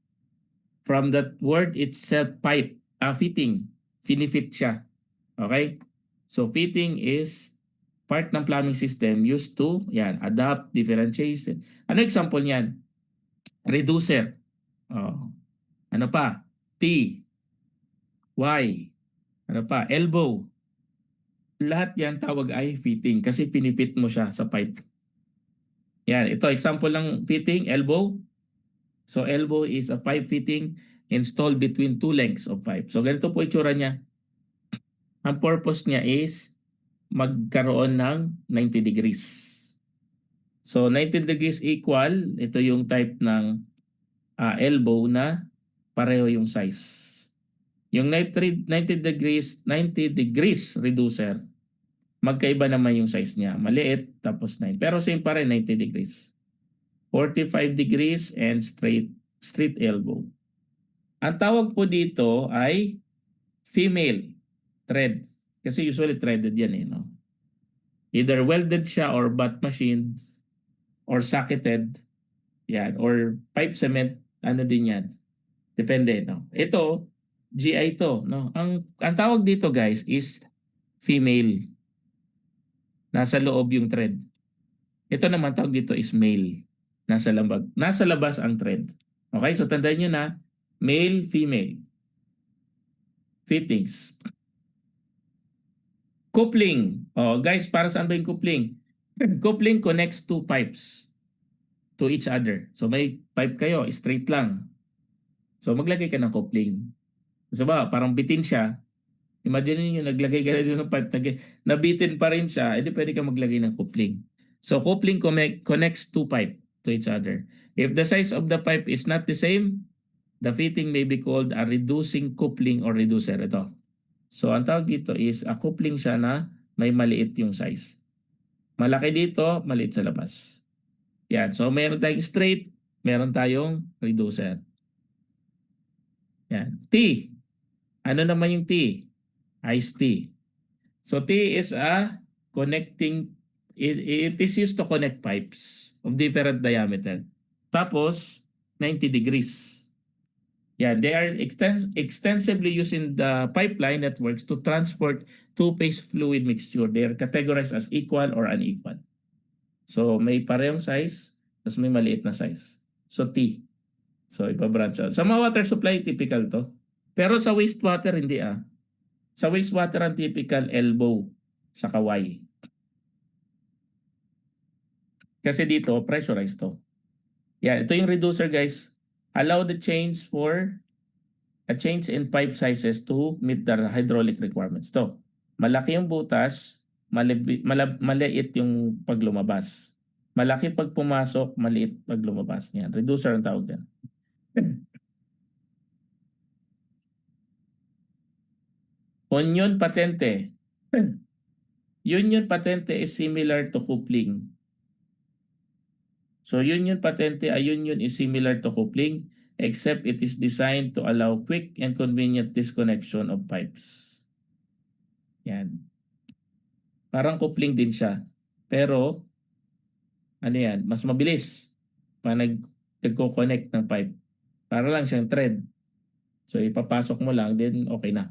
from that word itself, pipe, fitting, finifit siya. Okay? So, fitting is part ng plumbing system used to, yan, adapt, differentiation. Ano example niyan? Reducer. Oh. Ano pa? T, Y, ano pa? Elbow. Lahat yan tawag ay fitting kasi pinifit mo siya sa pipe. Yan, ito example ng fitting, elbow. So elbow is a pipe fitting installed between two lengths of pipe. So ganito po itsura niya. Ang purpose niya is magkaroon ng 90 degrees. So 90 degrees equal, ito yung type ng elbow na pareho yung size. Yung 90 degrees reducer, magkaiba naman yung size niya. Maliit tapos 9. Pero same pa rin 90 degrees. 45 degrees and straight elbow. Ang tawag po dito ay female thread. Kasi usually threaded yan eh. No? Either welded siya or butt machined or socketed. Yan. Or pipe cement. Ano din yan. Depende. No? Ito, GI to. No? Ang tawag dito guys is female. Nasa loob yung thread. Ito naman tawag dito is male. Nasa labas ang thread. Okay, so tandaan nyo na male, female. Fittings. Coupling. Oh, guys, para saan ba yung coupling? Coupling connects two pipes to each other. So may pipe kayo, straight lang. So maglagay ka ng coupling. So ba, parang bitin siya. Imagine niyo naglagay ka na dito ng pipe, nabitin pa rin siya, edi pwede ka maglagay ng coupling. So coupling connects two pipe to each other. If the size of the pipe is not the same, the fitting may be called a reducing coupling or reducer. Ito. So ang tawag dito is a coupling siya na may maliit yung size. Malaki dito, maliit sa labas. Yan. So meron tayong straight, meron tayong reducer. Yan. T. Ano naman yung T? Iced T. So T is a connecting, it is used to connect pipes of different diameter. Tapos 90 degrees. Yeah, they are extensively used in the pipeline networks to transport two-phase fluid mixture. They are categorized as equal or unequal. So may parehong size, tapos may maliit na size. So T. So ipa-branch out. Sa mga water supply, typical to. Pero sa wastewater, hindi ah. Sa wastewater, ang typical elbow sa kaway. Kasi dito, pressurized to. Yeah, ito yung reducer guys. Allow the change for a change in pipe sizes to meet the hydraulic requirements. To, malaki yung butas, maliit yung paglumabas. Malaki pag pumasok, maliit pag lumabas. Yan, reducer ang tawag yan. Union patente. Union patente is similar to coupling. So union patente, a union is similar to coupling except it is designed to allow quick and convenient disconnection of pipes. Yan. Parang coupling din siya. Pero ano yan, mas mabilis pa nagko-connect ng pipe. Para lang siyang thread. So ipapasok mo lang, then okay na.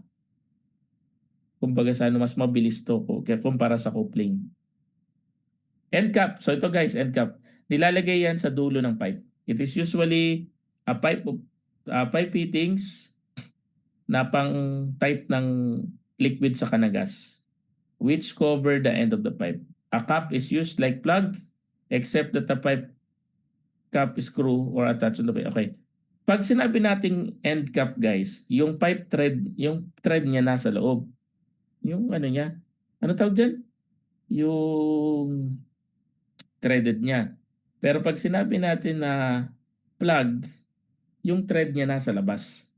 Kumbaga sa ano, mas mabilis to kumpara sa coupling. End cap. So ito guys, end cap. Nilalagay yan sa dulo ng pipe. It is usually a pipe fittings na pang tight ng liquid sa kanagas which cover the end of the pipe. A cap is used like plug except that the pipe cap screw or attached to the pipe. Okay. Pag sinabi nating end cap guys, yung pipe thread, yung thread niya nasa loob. Yung ano niya, ano tawag dyan? Yung threaded niya. Pero pag sinabi natin na plug, yung thread niya nasa labas.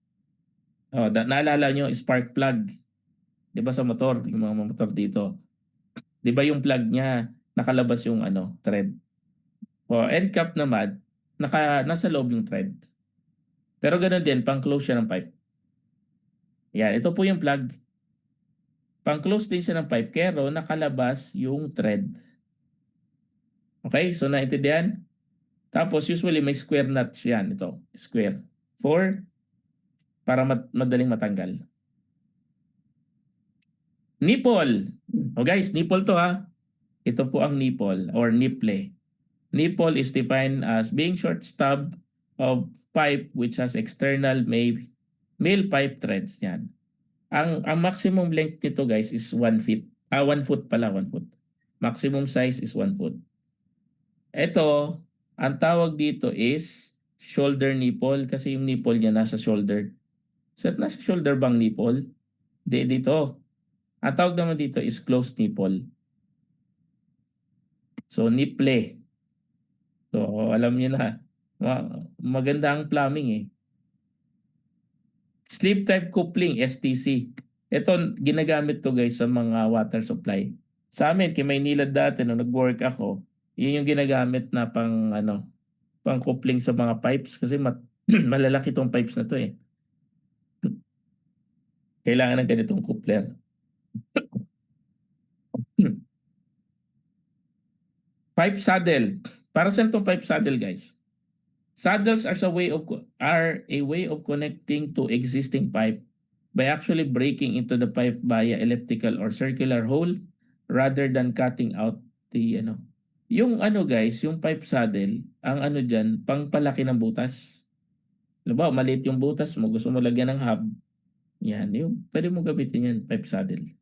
Oh, naalala nyo, spark plug. Di ba sa motor, yung mga motor dito. Di ba yung plug niya, nakalabas yung ano, thread. O end cap naman, nasa loob yung thread. Pero ganoon din, pang-close siya ng pipe. Yan, ito po yung plug. Pang-close din siya ng pipe, pero nakalabas yung thread. Okay, so naintindihan? Tapos usually may square nuts yan. Ito, square. Para madaling matanggal. Nipple. O guys, nipple to ha. Ito po ang nipple or nipple. Nipple is defined as being short stub of pipe which has external male pipe threads. Yan. Ang maximum length nito guys is 1 feet. 1 foot pala, 1 foot. Maximum size is 1 foot. Ito, ang tawag dito is shoulder nipple kasi yung nipple niya nasa shoulder. So, nasa shoulder bang nipple? Hindi, dito. Ang tawag naman dito is closed nipple. So, nipple. So, alam niyo na. Maganda ang plumbing eh. Sleeve type coupling, STC. Ito, ginagamit to guys sa mga water supply. Sa amin, kay Maynilad dati, nung nag-work ako, yun yung ginagamit na pang coupling sa mga pipes kasi malalaki tong pipes na to eh. Kailangan ng ganitong coupler. Pipe saddle. Para saan tong pipe saddle guys? Saddles are a way of connecting to existing pipe by actually breaking into the pipe via elliptical or circular hole rather than cutting out the Yung guys, yung pipe saddle, ang diyan, pangpalaki ng butas. Diba, maliit yung butas mo, gusto mo lagyan ng hub. Yan, yung pwede mo gamitin yan, pipe saddle.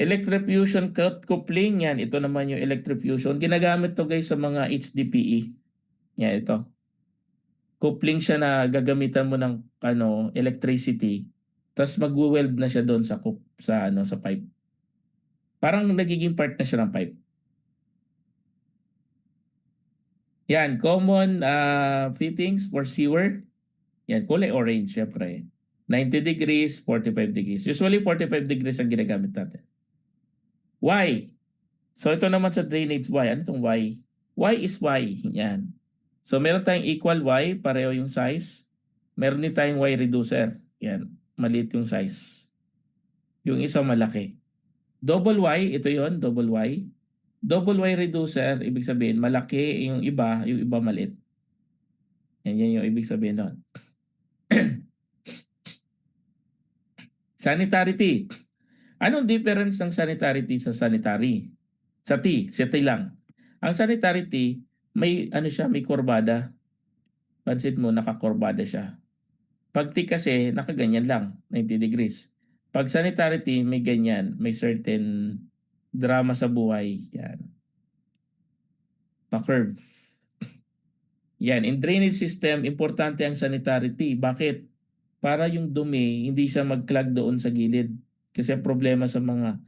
Electrofusion coupling, yan. Ito naman yung electrofusion. Ginagamit to guys sa mga HDPE. Yan, ito. Coupling siya na gagamitan mo ng electricity. Tapos mag-weld na siya doon sa pipe. Parang nagiging part na siya ng pipe. Yan, common fittings for sewer. Yan, kulay orange syempre. 90 degrees, 45 degrees. Usually 45 degrees ang ginagamit natin. Y. So ito naman sa drainage Y. Ano itong Y? Y is Y. Yan. So meron tayong equal Y, pareho yung size. Meron din tayong Y reducer. Yan, maliit yung size. Yung isa malaki. Double Y, ito yon, double Y. Double Y reducer, ibig sabihin malaki yung iba maliit. Yan yung ibig sabihin doon. Sanitary T. Anong difference ng sanitary T sa sanitary? Sa T lang. Ang sanitary T, may may kurbada. Pansin mo, nakakurbada siya. Pag T kasi, nakaganyan lang, 90 degrees. Pag sanitary T, may ganyan, may certain drama sa buhay. Yan. Pa-curve. Yan, in drainage system, importante ang sanitary T. Bakit? Para yung dumi, hindi siya mag-clog doon sa gilid. Kasi ang problema sa mga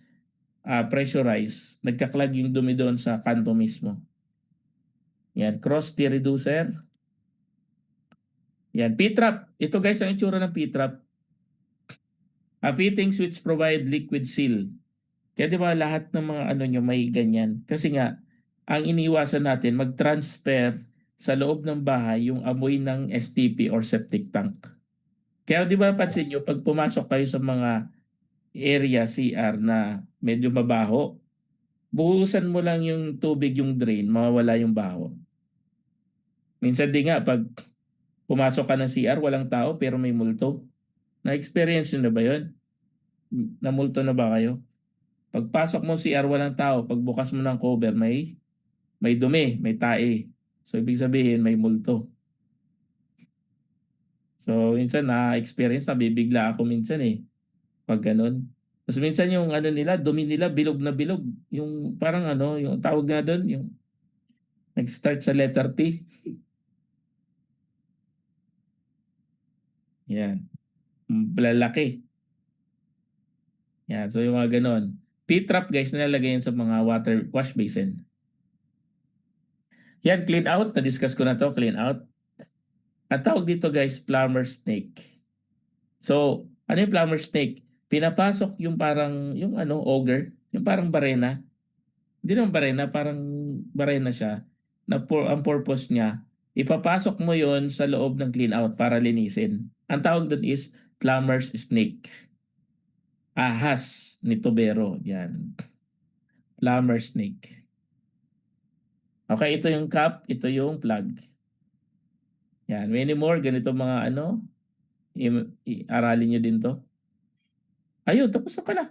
pressurized, nagka-clog yung dumi doon sa kanto mismo. Yan, cross T reducer. Yan, P-trap. Ito guys, ang itsura ng P-trap. Fittings which provide liquid seal. Kaya di ba lahat ng mga nyo may ganyan? Kasi nga, ang iniiwasan natin, mag-transfer sa loob ng bahay yung amoy ng STP or septic tank. Kaya di ba pansin nyo, pag pumasok kayo sa mga area CR na medyo mabaho, buhusan mo lang yung tubig yung drain, mawawala yung baho. Minsan di nga, pag pumasok ka ng CR, walang tao pero may multo. Na-experience nyo na ba yun? Namulto na ba kayo? Pagpasok mo CR, walang tao. Pagbukas mo ng cover, may dumi, may tae. So, ibig sabihin, may multo. So, minsan na-experience, nabibigla ako minsan eh. Pag ganun. Tapos minsan yung nila, dumi nila, bilog na bilog. Yung parang yung tawag nga doon, yung nag-start sa letter T. Yan. Lalaki. Yan. So yung mga ganun. P-trap guys, nilalagay yan sa mga wash basin. Yan, clean out. Na-discuss ko na to, clean out. At tawag dito guys, plumber snake. So, ano yung plumber snake? Pinapasok yung parang, yung auger, yung parang barena. Hindi naman barena, parang barena siya. Ang purpose niya, ipapasok mo yon sa loob ng clean out para linisin. Ang tawag doon is plumber's snake. Ahas ni tubero. Yan. Plumber snake. Okay, ito yung cap, ito yung plug. Yan, many more, ganito mga Aralin nyo din to. Ayun, tapos na pala.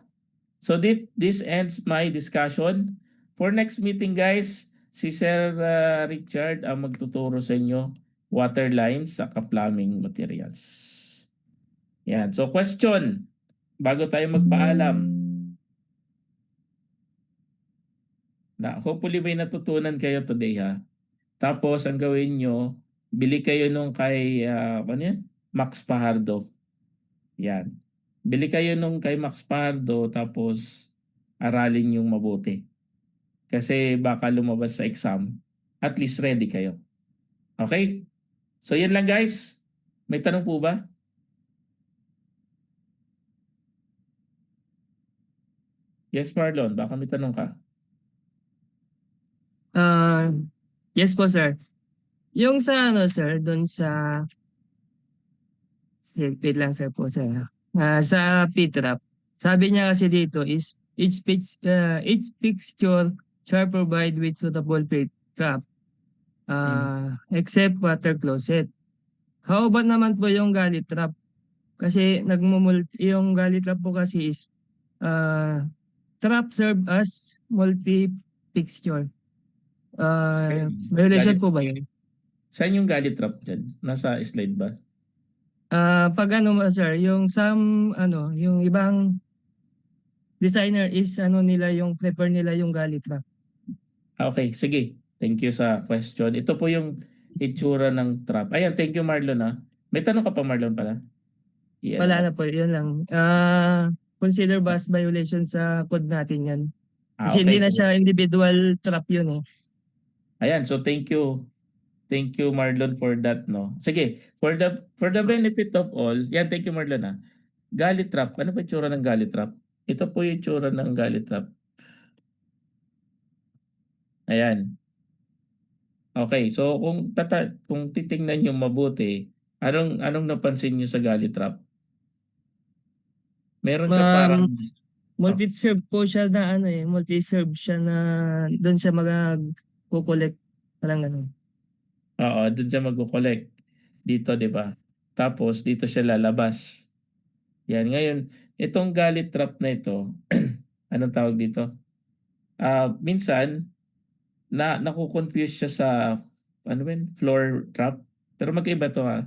So this ends my discussion. For next meeting guys, si Sir Richard ang magtuturo sa inyo water lines sa plumbing materials. Yan. So question, bago tayo magpaalam. Hopefully may natutunan kayo today ha. Tapos ang gawin nyo, bili kayo nung kay ano yan? Max Pahardo. Yan. Bili kayo nung kay Max Pahardo tapos aralin yung mabuti. Kasi baka lumabas sa exam, at least ready kayo. Okay? So yan lang guys. May tanong po ba? Yes Marlon, baka may tanong ka. Yes po sir. Yung sa ano sir, doon sa wait lang sir po sir. Sa PTRAP, sabi niya kasi dito is each fixture shall provide with suitable trap except water closet. How about naman po yung galley trap? Kasi yung galley trap po kasi is trap serve as multi-fixture. Violation po ba yun? Saan yung galley trap dyan? Nasa slide ba? Pag ano mo sir, yung yung ibang designer is nila yung prefer nila yung galley trap. Okay, sige. Thank you sa question. Ito po yung itsura ng trap. Ayan, thank you Marlon ha. May tanong ka pa Marlon pala? Wala na po, yun lang. Consider ba as violation sa code natin yan? Kasi okay. hindi na siya individual trap yun eh. Ayan, so thank you. Thank you Marlon for that no. Sige, for the benefit of all, yan thank you Marlon ha. Galley trap, ano ba yung itsura ng galley trap? Ito po yung itsura ng galley trap. Ayan. Okay, so kung titingnan niyo mabuti, anong napansin niyo sa galley trap? Meron siya parang multi-serve po siya na multi-serve siya na doon siya mag-collect parang ganun. Oo, doon siya mag-collect. Dito, 'di ba? Tapos dito siya lalabas. Yan, ngayon, itong galley trap na ito, anong tawag dito? Minsan naku-confuse siya sa floor trap. Pero magkaiba to ha.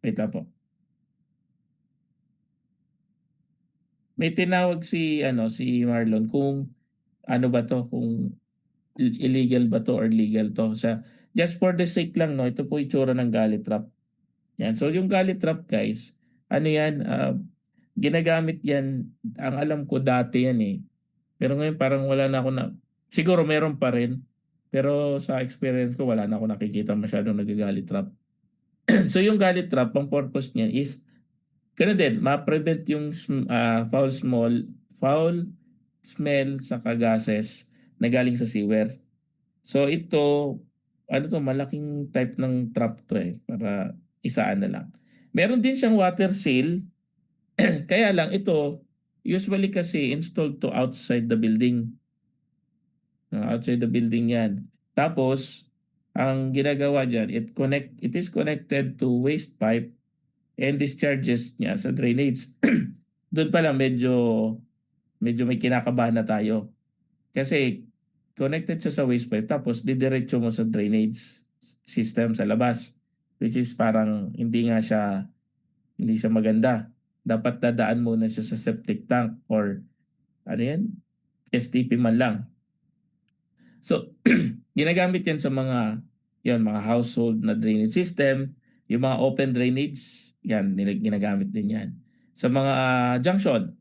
Wait lang po. May tinawag si Marlon kung ano ba to, kung illegal ba to or legal to. Just for the sake lang no, ito po itsura ng galley trap. Yan. So yung galley trap guys, ano yan, ginagamit yan, ang alam ko dati yan eh. Pero ngayon parang wala na ako siguro meron pa rin. Pero sa experience ko wala na ako nakikita masyadong nag-galley trap. So yung galley trap, ang purpose niyan is ganun din, ma-prevent yung foul smell sa gases na galing sa sewer. So ito, malaking type ng trap to eh, para isaan na lang. Meron din siyang water seal, kaya lang ito, usually kasi installed to outside the building. Outside the building yan. Tapos, ang ginagawa dyan, it is connected to waste pipe and discharges niya sa drainage. Doon pala medyo may kinakabahan na tayo. Kasi connected siya sa waste pipe tapos didiretso mo sa drainage system sa labas. Which is parang hindi siya maganda. Dapat dadaan muna siya sa septic tank or STP man lang. So, ginagamit yan sa mga household na drainage system, yung mga open drainage, yan, ginagamit din yan. Sa mga junction,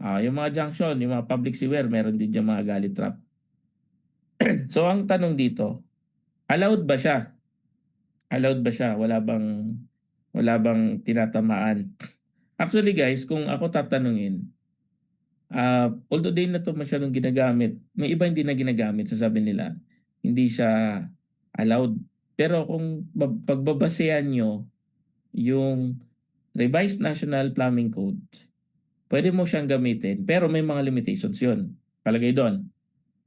yung mga public sewer, meron din yung mga galley trap. So, ang tanong dito, allowed ba siya? Allowed ba siya? Wala bang tinatamaan? Actually guys, kung ako tatanungin, although din na ito masyadong ginagamit, may iba hindi na ginagamit, sasabi nila, hindi siya allowed. Pero kung pagbabasehan nyo yung Revised National Plumbing Code, pwede mo siyang gamitin, pero may mga limitations yun. Palagay doon.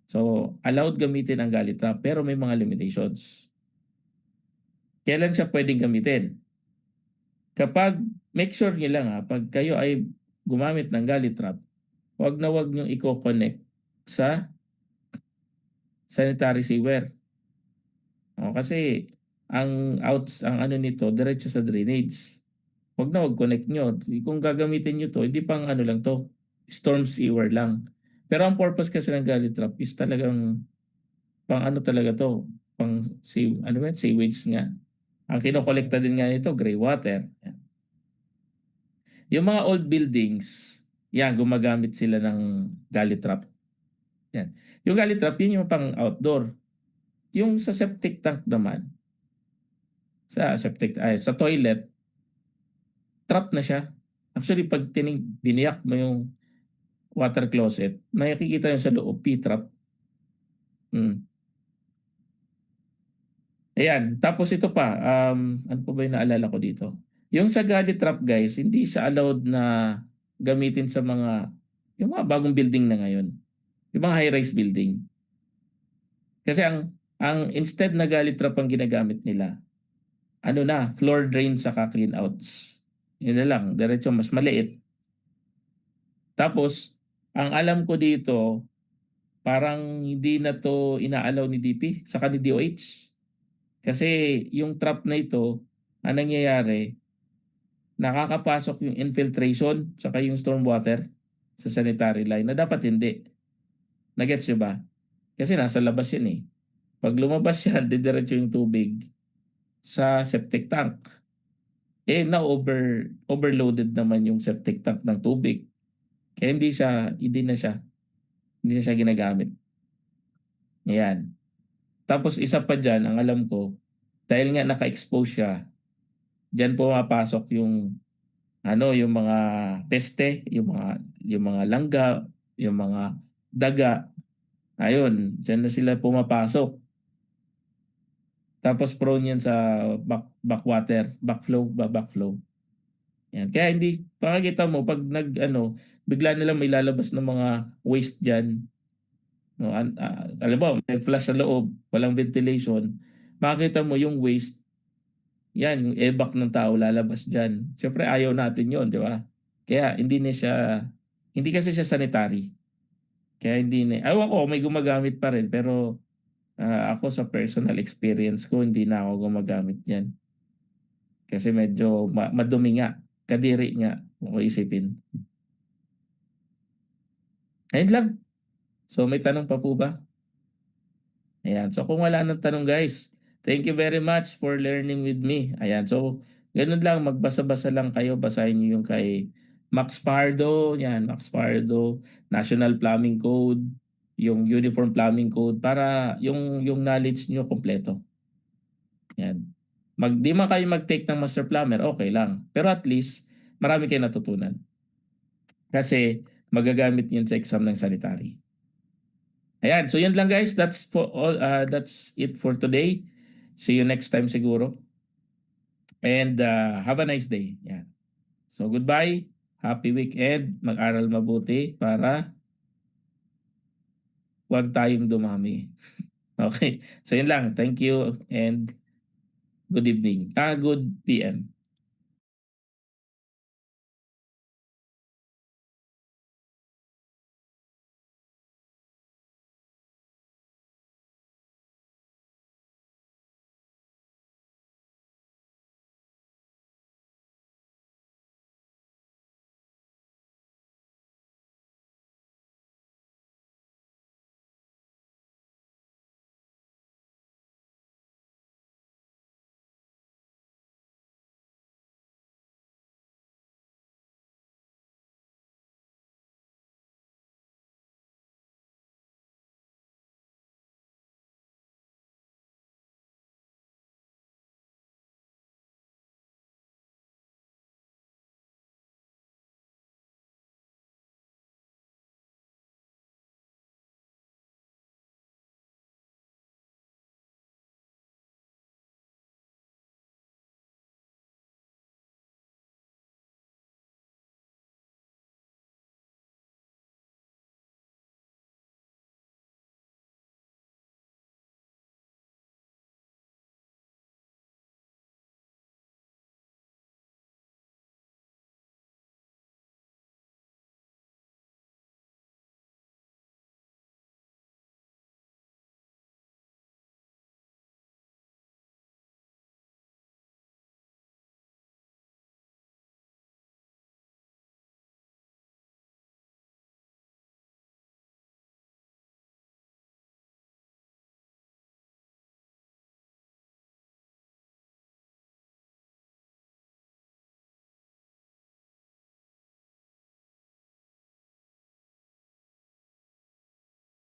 So, allowed gamitin ang galley trap, pero may mga limitations. Kailan siya pwedeng gamitin? kapag make sure niyo lang pag kayo ay gumamit ng galley trap, wag niyo i-connect sa sanitary sewer. Kasi ang ano nito diretso sa drainage. Wag connect nyo. Kung gagamitin nyo to, hindi pang ano lang to, storm sewer lang. Pero ang purpose kasi ng galley trap is talagang pang ano talaga to, pang sewage nga. Ang kinokolekta din nga nito, gray water. Yan. Yung mga old buildings, yan, gumagamit sila ng galley trap. Yan. Yung galley trap, yun yung pang outdoor. Yung sa septic tank naman, sa toilet, trap na siya. Actually, pag biniyak mo yung water closet, makikita yun sa loob, P-trap. Ayan, tapos ito pa, ano pa ba yung naalala ko dito? Yung sa galley trap guys, hindi siya allowed na gamitin sa yung mga bagong building na ngayon. Yung mga high-rise building. Kasi ang instead na galley trap ang ginagamit nila, ano na, floor drain saka clean outs. Yun na lang, diretso mas maliit. Tapos, ang alam ko dito, parang hindi na to inaalaw ni DP saka ni DOH. Kasi yung trap na ito, ang nangyayari, nakakapasok yung infiltration saka yung stormwater sa sanitary line na dapat hindi. Nagets nyo ba? Kasi nasa labas yan eh. Pag lumabas yan, didiretso yung tubig sa septic tank. Overloaded naman yung septic tank ng tubig. Kaya hindi na siya ginagamit. Ayan. Tapos isa pa dyan, ang alam ko, dahil nga naka-expose siya, diyan pumapasok yung mga peste, yung mga langga, yung mga daga. Ayun, diyan na sila pumapasok. Tapos prone yan sa backflow. Yan. Kaya hindi, pakikita mo pag bigla nilang may lalabas ng mga waste diyan. No, alam mo, may flush sa loob, walang ventilation. Makita mo yung waste. Yan, yung evac ng tao lalabas dyan. Siyempre ayaw natin yon, di ba? Kaya hindi kasi siya sanitary. Kaya hindi na, ayaw ko, may gumagamit pa rin. Pero ako sa personal experience ko, hindi na ako gumagamit yan. Kasi medyo madumi nga, kadiri nga, kung isipin. Ayun lang. So may tanong pa po ba? Ayan. So kung wala nang tanong guys, thank you very much for learning with me. Ayan. So ganun lang, magbasa-basa lang kayo. Basahin niyo yung kay Max Pardo. Yan, Max Pardo. National Plumbing Code. Yung Uniform Plumbing Code. Para yung knowledge niyo kompleto. Yan. Di man kayo mag-take ng Master Plumber, okay lang. Pero at least, marami kayo natutunan. Kasi magagamit yun sa exam ng sanitary. Ayan, so yun lang guys. That's it for today. See you next time siguro. And have a nice day. Yan. So goodbye. Happy weekend. Mag-aral mabuti para wag tayong dumami. Okay. So yun lang. Thank you and good evening. Good PM.